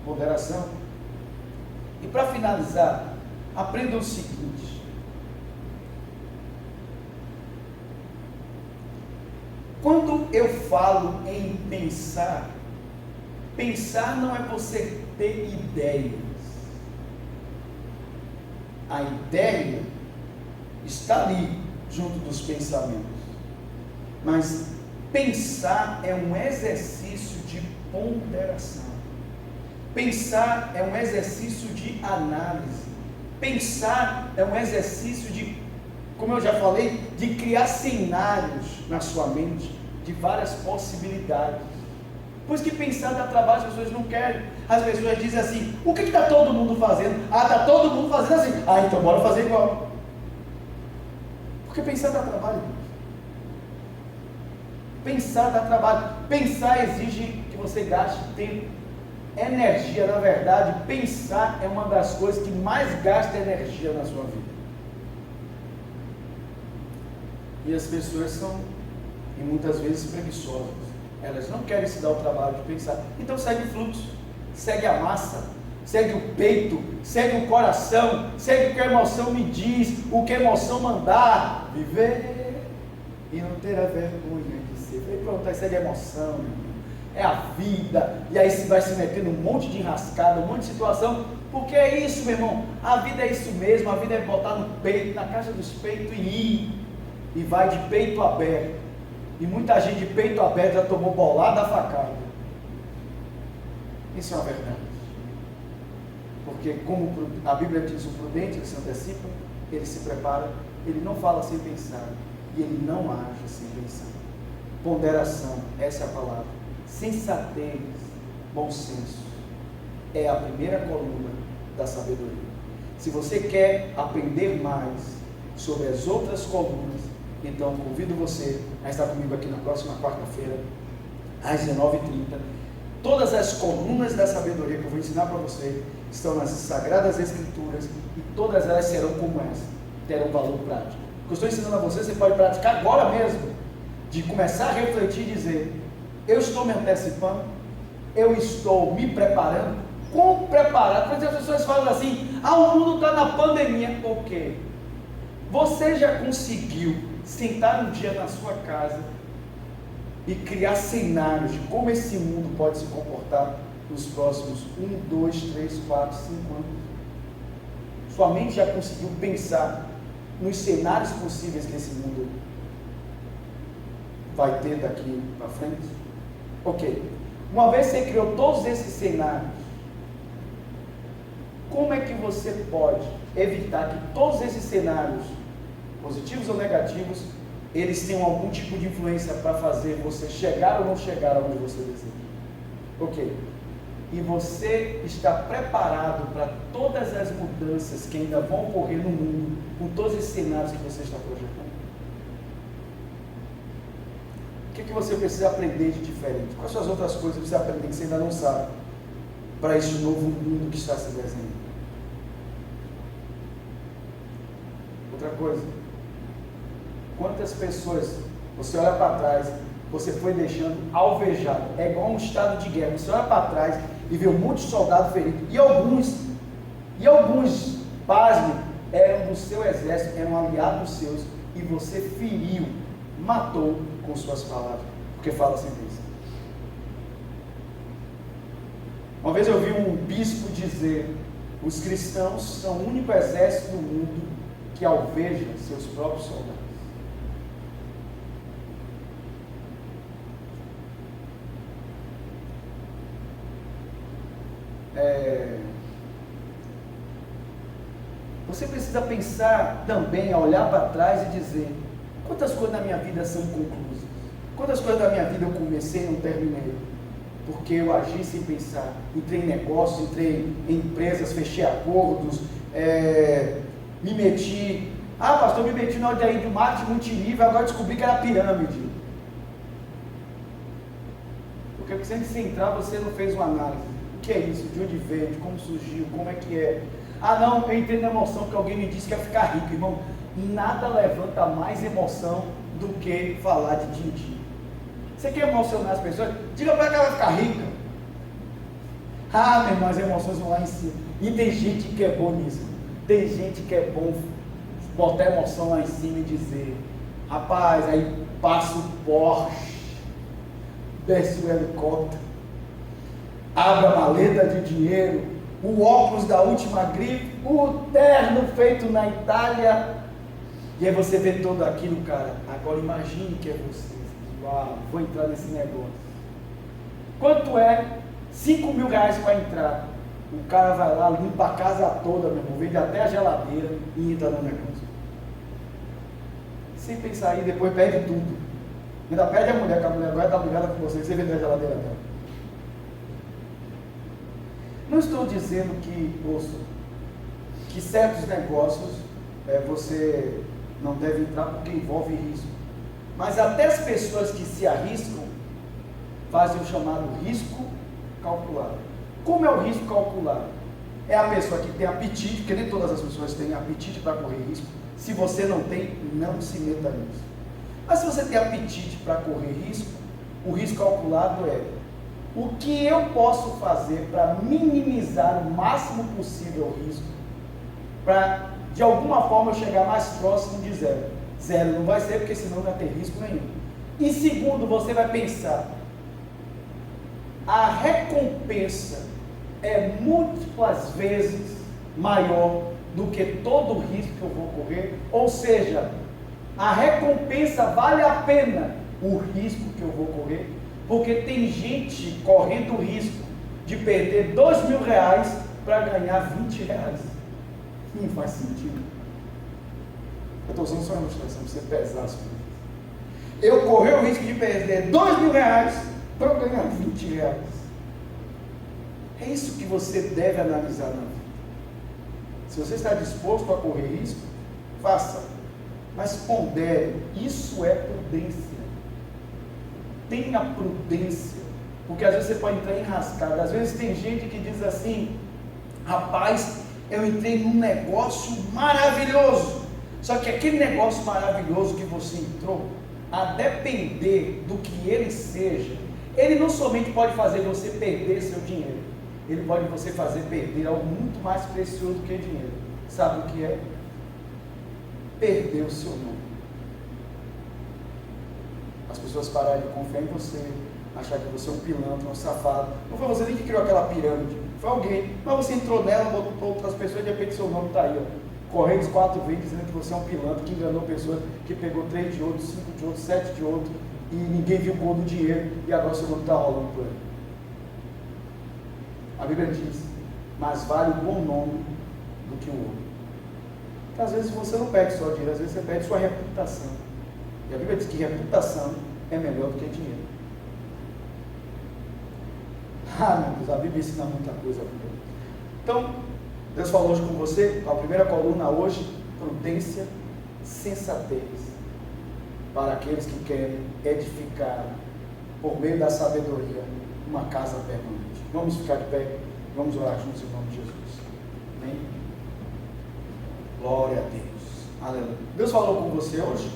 [SPEAKER 2] ponderação. E para finalizar, aprenda o seguinte: quando eu falo em pensar, pensar não é você ter ideias. A ideia está ali, junto dos pensamentos. Mas Pensar é um exercício de ponderação. Pensar é um exercício de análise. Pensar é um exercício de, como eu já falei, de criar cenários na sua mente de várias possibilidades. Por isso que pensar dá trabalho, as pessoas não querem. As pessoas dizem assim: o que está todo mundo fazendo? Ah, está todo mundo fazendo assim. Ah, então bora fazer igual. Porque pensar dá trabalho. Pensar dá trabalho. Pensar exige que você gaste tempo, energia. Na verdade, pensar é uma das coisas que mais gasta energia na sua vida. E as pessoas são, e muitas vezes, preguiçosas. Elas não querem se dar o trabalho de pensar. Então segue o fluxo, segue a massa, segue o peito, segue o coração, segue o que a emoção me diz, o que a emoção mandar. Viver e não ter a vergonha de ser. E pronto, aí segue a emoção, meu irmão. É a vida. E aí você vai se metendo um monte de enrascada, um monte de situação. Porque é isso, meu irmão. A vida é isso mesmo. A vida é botar no peito, na caixa dos peitos e ir. E vai de peito aberto. E muita gente de peito aberto já tomou bolada a facada. Isso é uma verdade. Porque como a Bíblia diz, o prudente ele se antecipa, ele se prepara, ele não fala sem pensar e ele não age sem pensar. Ponderação, essa é a palavra. Sensatez, bom senso, é a primeira coluna da sabedoria. Se você quer aprender mais sobre as outras colunas, então convido você a estar comigo aqui na próxima quarta-feira, às 19h30. Todas as colunas da sabedoria que eu vou ensinar para você estão nas Sagradas Escrituras e todas elas serão como essa, terão valor prático. O que eu estou ensinando a você, você pode praticar agora mesmo, de começar a refletir e dizer: eu estou me antecipando, eu estou me preparando. Como preparar? Porque as pessoas falam assim: ah, o mundo está na pandemia. Ok, você já conseguiu sentar um dia na sua casa e criar cenários de como esse mundo pode se comportar nos próximos 1, 2, 3, 4, 5 anos? Sua mente já conseguiu pensar nos cenários possíveis que esse mundo vai ter daqui para frente? Ok, uma vez você criou todos esses cenários, como é que você pode evitar que todos esses cenários, positivos ou negativos, eles tenham algum tipo de influência para fazer você chegar ou não chegar aonde você deseja? Ok, e você está preparado para todas as mudanças que ainda vão ocorrer no mundo, com todos esses cenários que você está projetando? O que você precisa aprender de diferente? Quais são as outras coisas que você precisa aprender que você ainda não sabe para este novo mundo que está se desenhando? Outra coisa, quantas pessoas você olha para trás, você foi deixando alvejado? É igual um estado de guerra. Você olha para trás e vê um monte de soldado ferido, e alguns, pasme, eram do seu exército, eram aliados seus, e você feriu, matou com suas palavras, porque fala sempre isso. Uma vez eu vi um bispo dizer: os cristãos são o único exército do mundo que alveja seus próprios soldados. Você precisa pensar também, a olhar para trás e dizer: quantas coisas na minha vida são inconclusas? Quantas coisas da minha vida eu comecei e não terminei? Porque eu agi sem pensar. Entrei em negócios, entrei em empresas, fechei acordos, me meti. Ah, pastor, me meti na ordem de marketing multinível, agora descobri que era pirâmide. Porque sempre que você entrar, você não fez uma análise. O que é isso? De onde veio? De como surgiu? Como é que é? Ah, não, eu entrei na emoção porque alguém me disse que ia ficar rico. Irmão, nada levanta mais emoção do que falar de din-din. Você quer emocionar as pessoas? Diga para ela que ela vai ficar rica. Ah, meu irmão, as emoções vão lá em cima. E tem gente que é bom nisso. Tem gente que é bom botar a emoção lá em cima e dizer: rapaz, aí passa o Porsche, desce o helicóptero, abre a maleta de dinheiro, o óculos da última grife, o terno feito na Itália, e aí você vê tudo aquilo, cara. Agora imagine que é você. vou entrar nesse negócio. Quanto é 5 mil reais para entrar? O cara vai lá, limpa a casa toda, meu irmão, vende até a geladeira e entra no negócio. Sem pensar aí, depois perde tudo. Ainda perde a mulher, que a mulher agora está brigada com você vendeu a geladeira dela. Não estou dizendo que certos negócios você não deve entrar porque envolve risco. Mas até as pessoas que se arriscam fazem o chamado risco calculado. Como é o risco calculado? É a pessoa que tem apetite, porque nem todas as pessoas têm apetite para correr risco. Se você não tem, não se meta nisso. Mas se você tem apetite para correr risco, o risco calculado é o que eu posso fazer para minimizar o máximo possível o risco, para de alguma forma eu chegar mais próximo de zero. Zero não vai ser, porque senão não vai ter risco nenhum. E segundo, você vai pensar, a recompensa é múltiplas vezes maior do que todo o risco que eu vou correr, ou seja, a recompensa vale a pena o risco que eu vou correr, porque tem gente correndo o risco de perder 2 mil reais para ganhar 20 reais. Não faz sentido. Eu estou usando só uma ilustração para você pesar as coisas. Eu corri o risco de perder 2 mil reais para ganhar 20 reais. É isso que você deve analisar na vida. Se você está disposto a correr risco, faça. Mas pondere, isso é prudência. Tenha prudência. Porque às vezes você pode entrar enrascado. Às vezes tem gente que diz assim, rapaz, eu entrei num negócio maravilhoso. Só que aquele negócio maravilhoso que você entrou, a depender do que ele seja, ele não somente pode fazer você perder seu dinheiro, ele pode você fazer perder algo muito mais precioso do que dinheiro. Sabe o que é? Perder o seu nome. As pessoas pararem de confiar em você, achar que você é um pilantra, um safado. Não foi você nem que criou aquela pirâmide, foi alguém, mas você entrou nela, botou outras pessoas e de repente seu nome está aí, ó. Correios 4 vezes dizendo que você é um pilantra, que enganou pessoas, que pegou 3 de outro, 5 de outro, 7 de outro, e ninguém viu o cor do dinheiro, e agora seu nome está rolando por aí. A Bíblia diz, mas vale o bom nome do que o ouro. Porque às vezes você não perde só dinheiro, às vezes você perde sua reputação. E a Bíblia diz que reputação é melhor do que dinheiro. Meu Deus, a Bíblia ensina muita coisa. Então, Deus falou hoje com você, a primeira coluna hoje, prudência, sensatez, para aqueles que querem edificar, por meio da sabedoria, uma casa permanente. Vamos ficar de pé, vamos orar juntos em nome de Jesus. Amém? Glória a Deus. Aleluia. Deus falou com você hoje,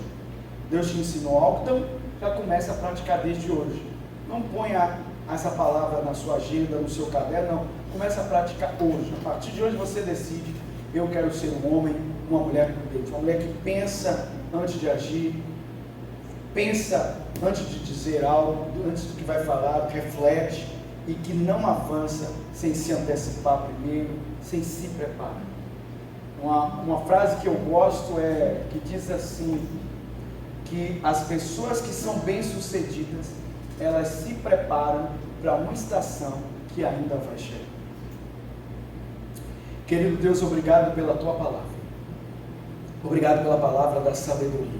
[SPEAKER 2] Deus te ensinou algo, então já começa a praticar desde hoje. Não ponha essa palavra na sua agenda, no seu caderno, não. Começa a praticar hoje. A partir de hoje você decide, eu quero ser um homem, uma mulher prudente, uma mulher que pensa antes de agir, pensa antes de dizer algo, antes do que vai falar, reflete, e que não avança sem se antecipar primeiro, sem se preparar. Uma frase que eu gosto que diz assim, que as pessoas que são bem-sucedidas, elas se preparam para uma estação que ainda vai chegar. Querido Deus, obrigado pela Tua palavra. Obrigado pela palavra da sabedoria.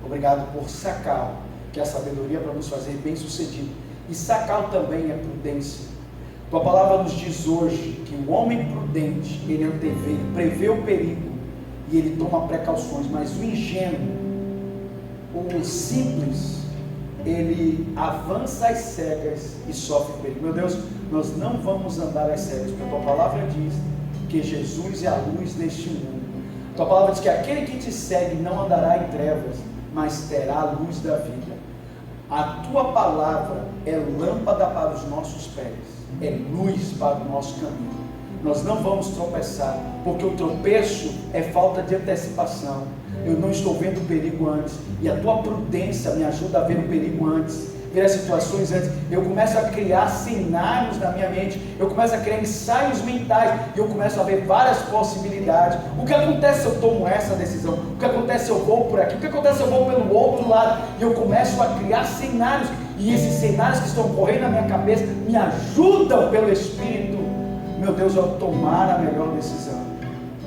[SPEAKER 2] Obrigado por sacar, que a sabedoria é para nos fazer bem-sucedido. E sacar também é prudência. Tua palavra nos diz hoje que o homem prudente, ele antevê, ele prevê o perigo e ele toma precauções, mas o ingênuo, o simples, ele avança às cegas e sofre perigo. Meu Deus, nós não vamos andar às cegas, porque a Tua palavra diz que Jesus é a luz deste mundo. A Tua palavra diz que aquele que te segue não andará em trevas, mas terá a luz da vida. A Tua palavra é lâmpada para os nossos pés, é luz para o nosso caminho. Nós não vamos tropeçar, porque o tropeço é falta de antecipação. Eu não estou vendo o perigo antes, e a Tua prudência me ajuda a ver o perigo antes. ver as situações antes. Eu começo a criar cenários na minha mente, eu começo a criar ensaios mentais, e eu começo a ver várias possibilidades. O que acontece se eu tomo essa decisão? O que acontece se eu vou por aqui? O que acontece se eu vou pelo outro lado? E eu começo a criar cenários, e esses cenários que estão correndo na minha cabeça me ajudam pelo Espírito, meu Deus, a tomar a melhor decisão.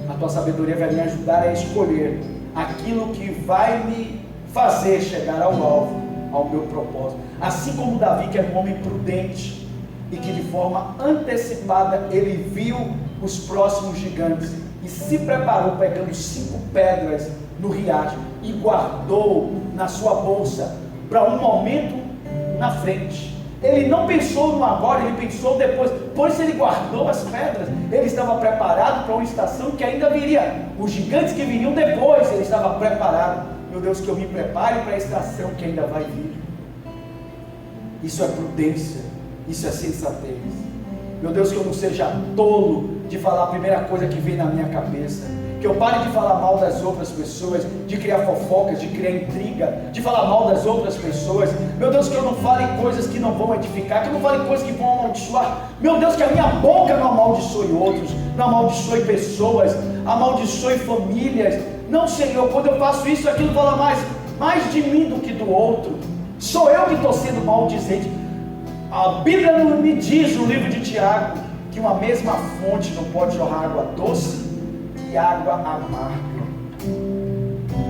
[SPEAKER 2] A tua sabedoria vai me ajudar a escolher aquilo que vai me fazer chegar ao alvo, ao meu propósito. Assim como Davi, que era um homem prudente e que de forma antecipada ele viu os próximos gigantes e se preparou pegando 5 pedras no riacho e guardou na sua bolsa para um momento na frente. Ele não pensou no agora, ele pensou depois. Por isso ele guardou as pedras. Ele estava preparado para uma estação que ainda viria. Os gigantes que viriam depois, ele estava preparado. Meu Deus, que eu me prepare para a estação que ainda vai vir. Isso é prudência, isso é sensatez. Meu Deus, que eu não seja tolo de falar a primeira coisa que vem na minha cabeça. Que eu pare de falar mal das outras pessoas, de criar fofocas, de criar intriga, de falar mal das outras pessoas. Meu Deus, que eu não fale coisas que não vão edificar, que eu não fale coisas que vão amaldiçoar. Meu Deus, que a minha boca não amaldiçoe outros, não amaldiçoe pessoas, amaldiçoe famílias. Não, Senhor, quando eu faço isso, aquilo fala mais de mim do que do outro. Sou eu que estou sendo maldizente. A Bíblia não me diz no livro de Tiago que uma mesma fonte não pode jorrar água doce e água amarga.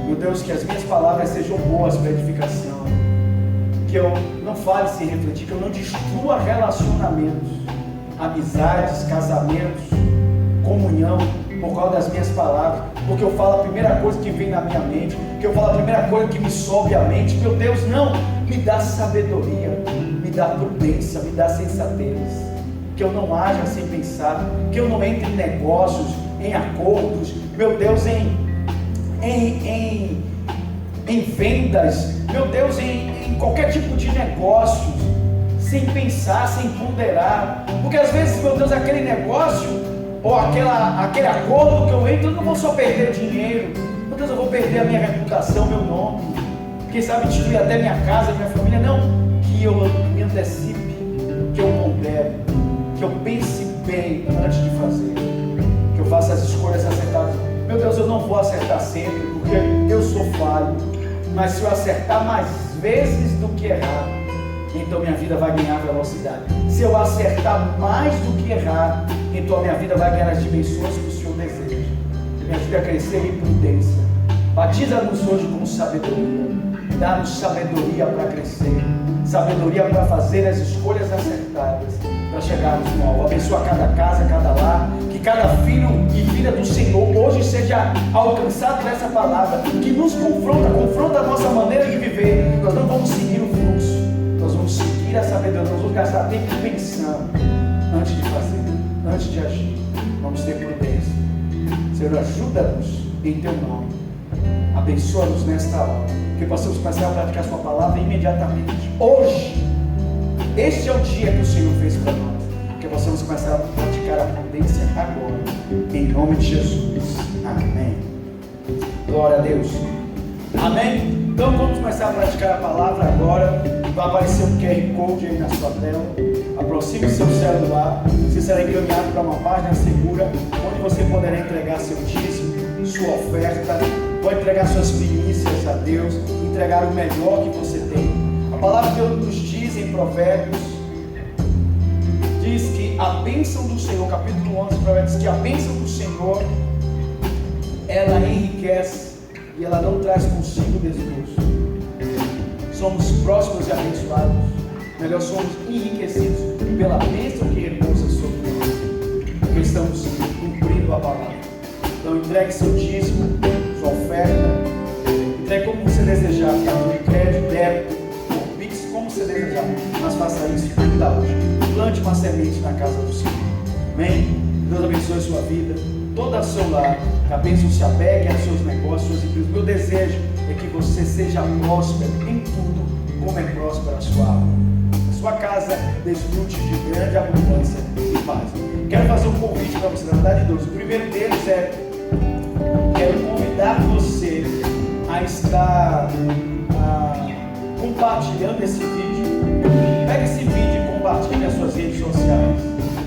[SPEAKER 2] Meu Deus, que as minhas palavras sejam boas para edificação, que eu não fale sem refletir, que eu não destrua relacionamentos, amizades, casamentos, comunhão, por causa das minhas palavras, porque eu falo a primeira coisa que vem na minha mente, que eu falo a primeira coisa que me sobe à mente. Meu Deus, não, me dá sabedoria, me dá prudência, me dá sensatez, que eu não haja sem pensar, que eu não entre em negócios, em acordos, meu Deus, em vendas, meu Deus, em qualquer tipo de negócios, sem pensar, sem ponderar, porque às vezes, meu Deus, aquele negócio, ou aquele acordo que eu entro, eu não vou só perder dinheiro, meu Deus, eu vou perder a minha reputação, meu nome, quem sabe destruir até minha casa, minha família. Não, que eu me antecipe, que eu pondere, que eu pense bem antes de fazer, que eu faça as escolhas acertadas. Meu Deus, eu não vou acertar sempre, porque eu sou falho, mas se eu acertar mais vezes do que errar, então minha vida vai ganhar velocidade. Se eu acertar mais do que errar, então a minha vida vai ganhar as dimensões que o Senhor deseja. Me ajude a crescer em prudência. Batiza-nos hoje com sabedoria. Dá-nos sabedoria para crescer, sabedoria para fazer as escolhas acertadas, para chegarmos no alvo. Abençoa cada casa, cada lar, que cada filho e filha do Senhor hoje seja alcançado nessa palavra, que nos confronta a nossa maneira de viver. Nós não vamos seguir o fluxo, nós vamos seguir a sabedoria, nós vamos gastar tempo pensando antes de fazer, antes de agir. Vamos ter prudência. Senhor, ajuda-nos em Teu nome. Abençoa-nos nesta hora, que possamos começar a praticar Sua palavra imediatamente. Hoje, este é o dia que o Senhor fez para nós, que possamos começar a praticar a prudência agora, em nome de Jesus. Amém. Glória a Deus. Amém. Então vamos começar a praticar a palavra agora. Vai aparecer um QR Code aí na sua tela. Aproxime seu celular. Você será encaminhado para uma página segura, onde você poderá entregar seu dízimo, sua oferta, pode entregar suas primícias a Deus, entregar o melhor que você tem. A palavra de Deus nos diz em Provérbios, diz que a bênção do Senhor, capítulo 11, Provérbios, diz que a bênção do Senhor, ela enriquece e ela não traz consigo desgosto. Somos prósperos e abençoados, melhor, somos enriquecidos pela bênção que repousa sobre nós, porque estamos cumprindo a palavra. Então entregue seu dízimo, sua oferta, entregue como você desejar, cartão de crédito, débito, ou Pix, como você desejar, mas faça isso ainda hoje. Plante uma semente na casa do Senhor. Amém? Deus abençoe sua vida, todo o seu lar, que a bênção se apegue aos seus negócios, suas empresas. Meu desejo é que você seja próspero em tudo, como é próspera a sua alma. A sua casa desfrute de grande abundância e paz. Quero fazer um convite para você, na verdade, dois. O primeiro deles é: quero convidar você a estar compartilhando esse vídeo. Pega esse vídeo e compartilhe nas suas redes sociais.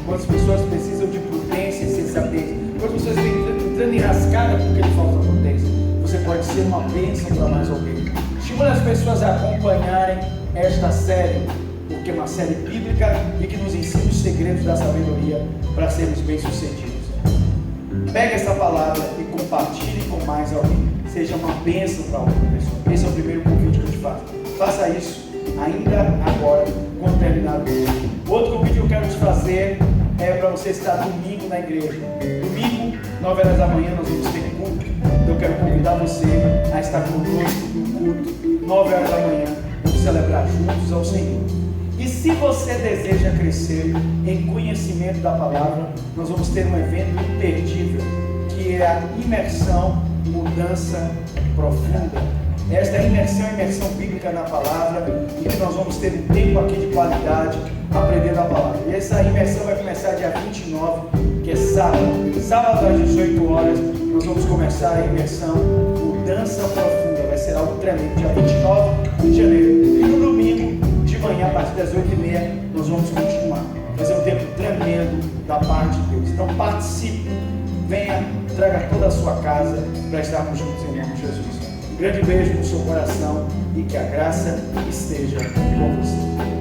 [SPEAKER 2] Quantas pessoas precisam de prudência e sensatez, quantas pessoas estão entrando enrascada porque lhe falta prudência. Você pode ser uma bênção para mais alguém. Estimule as pessoas a acompanharem esta série, porque é uma série bíblica e que nos ensina os segredos da sabedoria para sermos bem-sucedidos. Pega essa palavra e compartilhe com mais alguém. Seja uma bênção para outra pessoa. Esse é o primeiro convite que eu te faço. Faça isso ainda agora, quando terminar o vídeo. Outro convite que eu quero te fazer é para você estar domingo na igreja. Domingo, 9 horas da manhã, nós vamos ter culto. Eu quero convidar você a estar conosco no culto, 9 horas da manhã. Vamos celebrar juntos ao Senhor. E se você deseja crescer em conhecimento da palavra, nós vamos ter um evento imperdível, que é a imersão Mudança Profunda. Esta é a imersão bíblica na palavra, e que nós vamos ter um tempo aqui de qualidade aprendendo a palavra. E essa imersão vai começar dia 29, que é sábado. Sábado às 18 horas, nós vamos começar a imersão Mudança Profunda. Vai ser algo tremendo, dia 29 de janeiro. E no domingo, de manhã, a partir das 8h30, nós vamos continuar. Fazer um tempo tremendo da parte de Deus. Então participe, venha, traga toda a sua casa para estarmos juntos em nome de Jesus. Um grande beijo no seu coração e que a graça esteja com você.